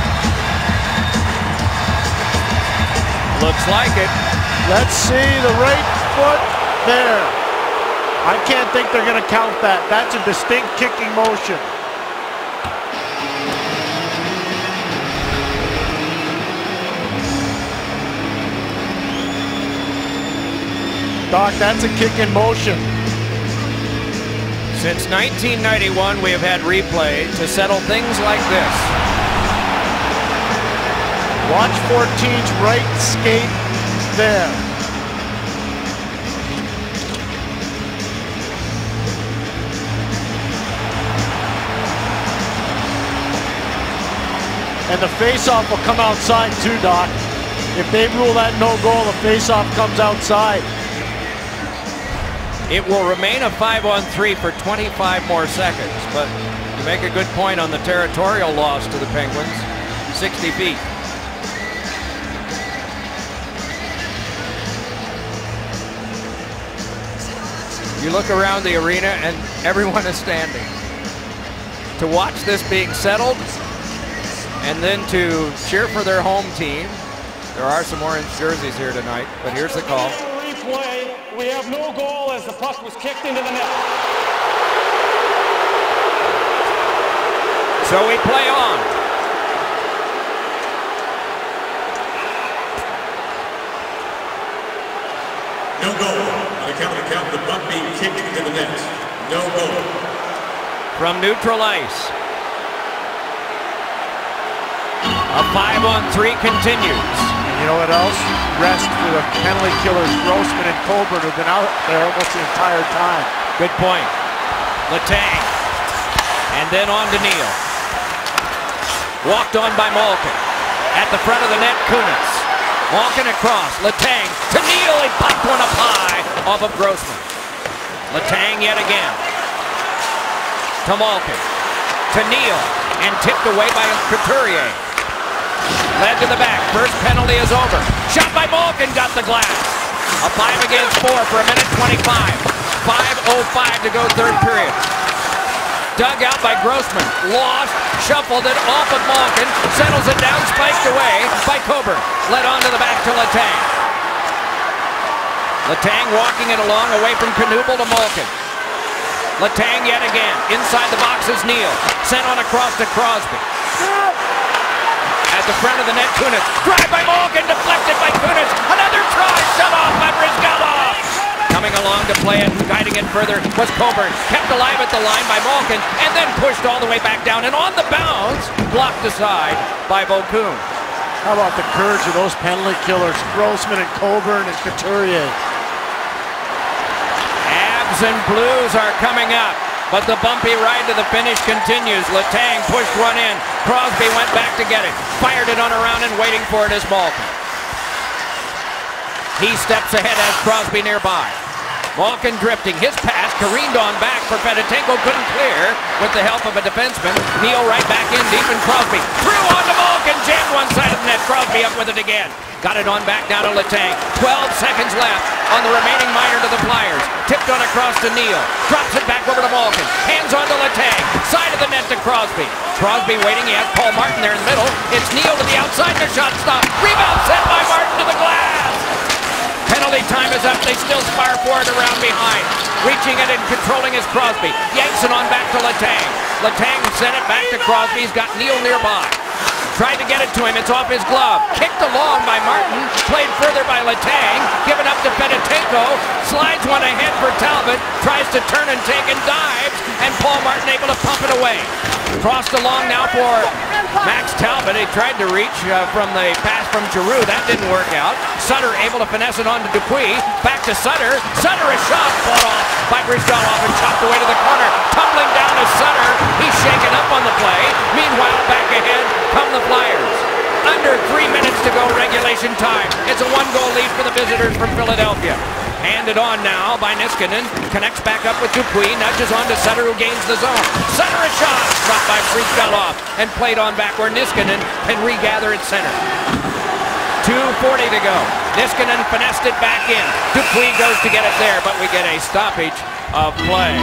Looks like it. Let's see the right foot there. I can't think they're going to count that. That's a distinct kicking motion. Doc, that's a kick in motion. Since 1991, we have had replay to settle things like this. Watch 14's right skate there. And the face-off will come outside too, Doc. If they rule that no goal, the face-off comes outside. It will remain a 5-on-3 for 25 more seconds, but you make a good point on the territorial loss to the Penguins, 60 feet. You look around the arena and everyone is standing. To watch this being settled and then to cheer for their home team. There are some orange jerseys here tonight, but here's the call. Replay, we have no goal as the puck was kicked into the net. So we play on. No goal. On account of the puck being kicked into the net. No goal. From neutral ice. A 5-on-3 continues. And you know what else? Rest for the penalty killers, Grossman and Coburn, who've been out there almost the entire time. Good point. Letang. And then on to Neal. Walked on by Malkin. At the front of the net, Kunitz. Malkin across. Letang to Neal. He popped one up high off of Grossman. Letang yet again. To Malkin. To Neal. And tipped away by Couturier. Led to the back. First penalty is over. Shot by Malkin. Got the glass. A 5 against 4 for a minute 25. 5:05 to go third period. Dug out by Grossman. Lost. Shuffled it off of Malkin. Settles it down. Spiked away by Coburn. Led on to the back to Letang. Letang walking it along away from Knuble to Malkin. Letang yet again. Inside the box is Neal. Sent on across to Crosby. At the front of the net, Kunitz. Drive by Malkin. Deflected by Kunitz. Another try. Shut off by Brizgalov. Coming along to play it, guiding it further was Coburn. Kept alive at the line by Malkin, and then pushed all the way back down. And on the bounce, blocked aside by Vokoun. How about the courage of those penalty killers, Grossman and Coburn and Couturier. Abs and Blues are coming up, but the bumpy ride to the finish continues. Letang pushed one in. Crosby went back to get it. Fired it on around and waiting for it is Malkin. He steps ahead as Crosby nearby. Malkin drifting. His pass careened on back for Fedotenko. Couldn't clear with the help of a defenseman. Neal right back in deep and Crosby. Threw on to Malkin. Jammed one side of the net. Crosby up with it again. Got it on back down to Letang. 12 seconds left on the remaining minor to the Flyers. Tipped on across to Neal. Drops it back over to Malkin. Hands on to Letang. Side of the net to Crosby. Crosby waiting. He has Paul Martin there in the middle. It's Neal to the outside. The shot stop. Rebound set by Martin to the glass. Penalty time is up. They still spire forward around behind. Reaching it and controlling is Crosby. Yanks it on back to Letang. Letang sent it back to Crosby. He's got Neal nearby. Tried to get it to him. It's off his glove. Kicked along by Martin. Played further by Letang. Given up to Fedotenko. Slides one ahead for Talbot. Tries to turn and take and dives. And Paul Martin able to pump it away. Crossed along now for Max Talbot. He tried to reach from the pass from Giroux. That didn't work out. Sutter able to finesse it on to Dupuis. Back to Sutter. Sutter a shot. Fought off by Brizgalov and chopped away to the corner. Tumbling down to Sutter. He's shaken up on the play. Meanwhile, back ahead come the Flyers. Under 3 minutes to go regulation time. It's a 1-goal lead for the visitors from Philadelphia. Handed on now by Niskanen. Connects back up with Dupuis. Nudges on to Sutter who gains the zone. Sutter a shot. Dropped by Brizgalov and played on back where Niskanen can regather at center. 2:40 to go. Niskanen finessed it back in. Dupuis goes to get it there, but we get a stoppage of play.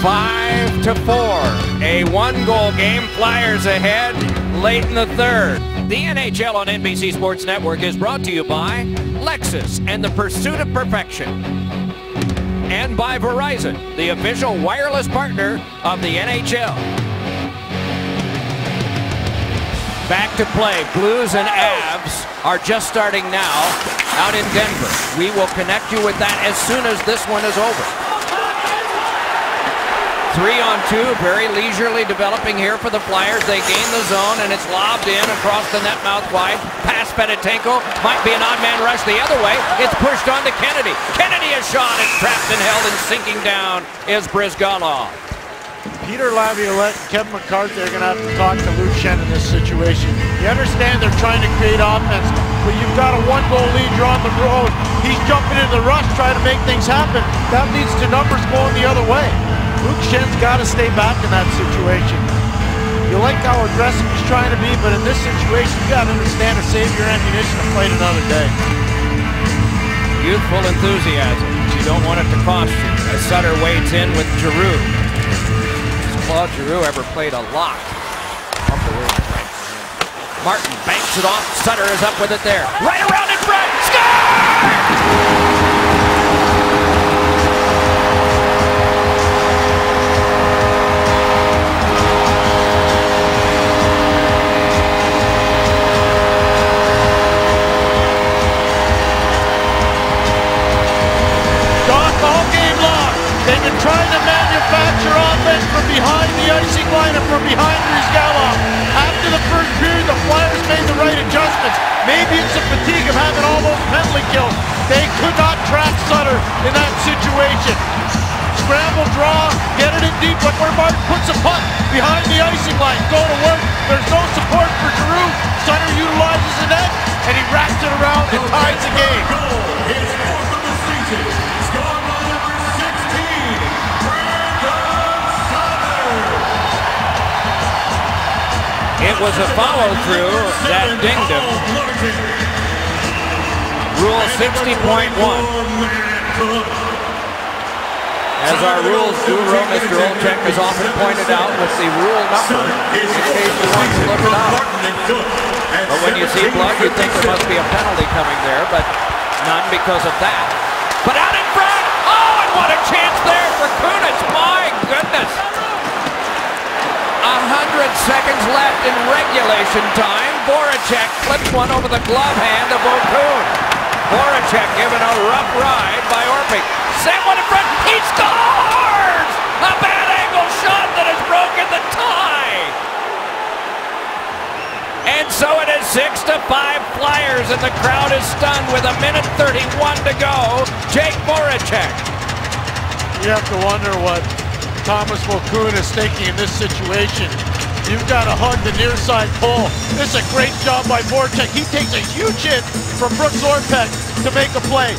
5-4. A 1-goal game. Flyers ahead late in the third. The NHL on NBC Sports Network is brought to you by Lexus and the Pursuit of Perfection. And by Verizon, the official wireless partner of the NHL. Back to play. Blues and Avs are just starting now out in Denver. We will connect you with that as soon as this one is over. 3-on-2, very leisurely developing here for the Flyers. They gain the zone, and it's lobbed in across the net mouth wide. Past Fedotenko. Might be an odd man rush the other way. It's pushed on to Kennedy. Kennedy a shot. It's trapped and held, and sinking down is Brizgalov. Peter Laviolette and Kevin McCarthy are going to have to talk to Luke Schenn in this situation. You understand they're trying to create offense, but you've got a one-goal lead, you're on the road. He's jumping into the rush, trying to make things happen. That leads to numbers going the other way. Luke Schenn's got to stay back in that situation. You like how aggressive he's trying to be, but in this situation, you got to understand to save your ammunition to fight another day. Youthful enthusiasm. You don't want it to cost you. As Sutter wades in with Giroux. Claude Giroux ever played a lot. Unbelievable. Martin banks it off. Sutter is up with it there. Right around in front. Score! They've been trying to manufacture offense from behind the icing line and from behind Brizgalov. After the first period, the Flyers made the right adjustments. Maybe it's the fatigue of having all those penalty kills. They could not trap Sutter in that situation. Scramble, draw, get it in deep, like where Martin puts a puck behind the icing line. Go to work. There's no support for Giroux. Sutter utilizes the net, and he wraps it around and ties the game. His fourth of the season. Scored by number 16, Brandon Sutter. It was a follow-through that dinged him. Rule 60.1. As our rules guru, Mr. Olczyk, has often pointed out, with the rule number, in case you want to look it up. But when you see blood, you think there must be a penalty coming there, but none because of that. But out in front! Oh, and what a chance there for Kunitz! My goodness! 100 seconds left in regulation time. Voracek flips one over the glove hand of Okun. Voracek given a rough ride by Orpik. Sent one in front. He scores! A bad angle shot that has broken the tie. And so it is 6-5 Flyers, and the crowd is stunned with 1:31 to go. Jake Voracek. You have to wonder what Thomas Okun is thinking in this situation. You've got to hug the near side pole. This is a great job by Voracek. He takes a huge hit from Brooks Orpik to make a play.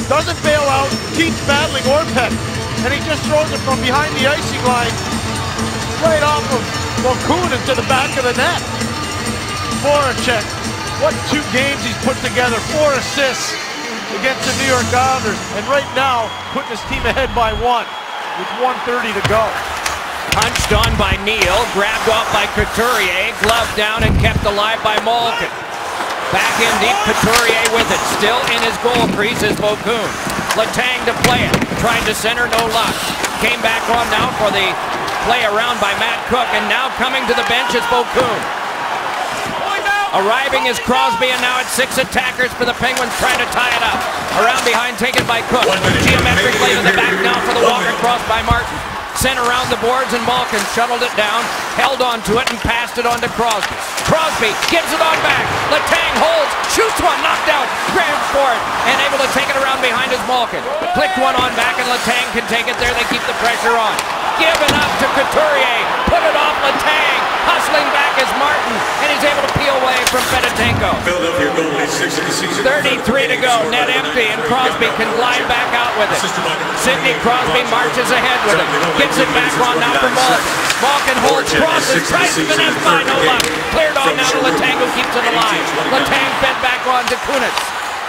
Doesn't bail out, keeps battling Orpik, and he just throws it from behind the icing line right off of Okun into the back of the net. Voracek, what 2 games he's put together, 4 assists against the New York Islanders, and right now putting his team ahead by 1 with 1:30 to go. Punched on by Neal, grabbed off by Couturier, gloved down and kept alive by Malkin. Back in deep, Couturier with it, still in his goal crease is Okun. Letang to play it, tried to center, no luck. Came back on now for the play around by Matt Cook, and now coming to the bench is Okun. Arriving is Crosby, and now it's 6 attackers for the Penguins trying to tie it up. Around behind, taken by Cook. Geometrically to the back now for the walk across by Martin. Sent around the boards, and Malkin shuttled it down, held onto it, and passed it on to Crosby. Crosby gives it on back. Letang holds, shoots one, knocked out, grabs for it, and able to take it around behind his Malkin. Clicked one on back, and Letang can take it there. They keep the pressure on. Given up to Couturier. Put it off Letang. Hustling back is Martin, and he's able to peel away from Fedotenko. Philadelphia goalie, 6 of the season. 33 to go, net empty, and Crosby can glide back out with it. Sidney Crosby marches ahead with it. Gets it back on now for Malkin. Malkin holds, crosses, tries to finesse by, no luck. Cleared on now to Letang, who keeps it alive. Letang fed back on to Kunitz.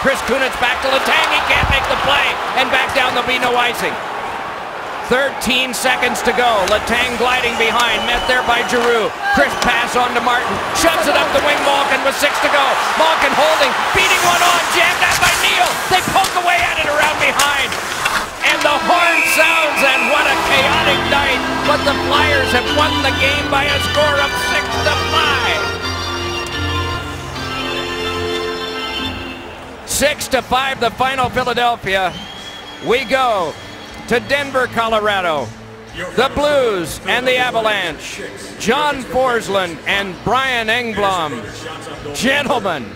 Chris Kunitz back to Letang, he can't make the play, and back down, there'll be no icing. 13 seconds to go. Letang gliding behind, met there by Giroux. Crisp pass on to Martin. Shoves it up the wing, Malkin with 6 to go. Malkin holding, beating one on, jammed out by Neal. They poke away at it around behind. And the horn sounds, and what a chaotic night. But the Flyers have won the game by a score of 6-5. 6-5, the final Philadelphia. We go to Denver, Colorado. The Blues and the Avalanche. John Forsland and Brian Engblom. Gentlemen,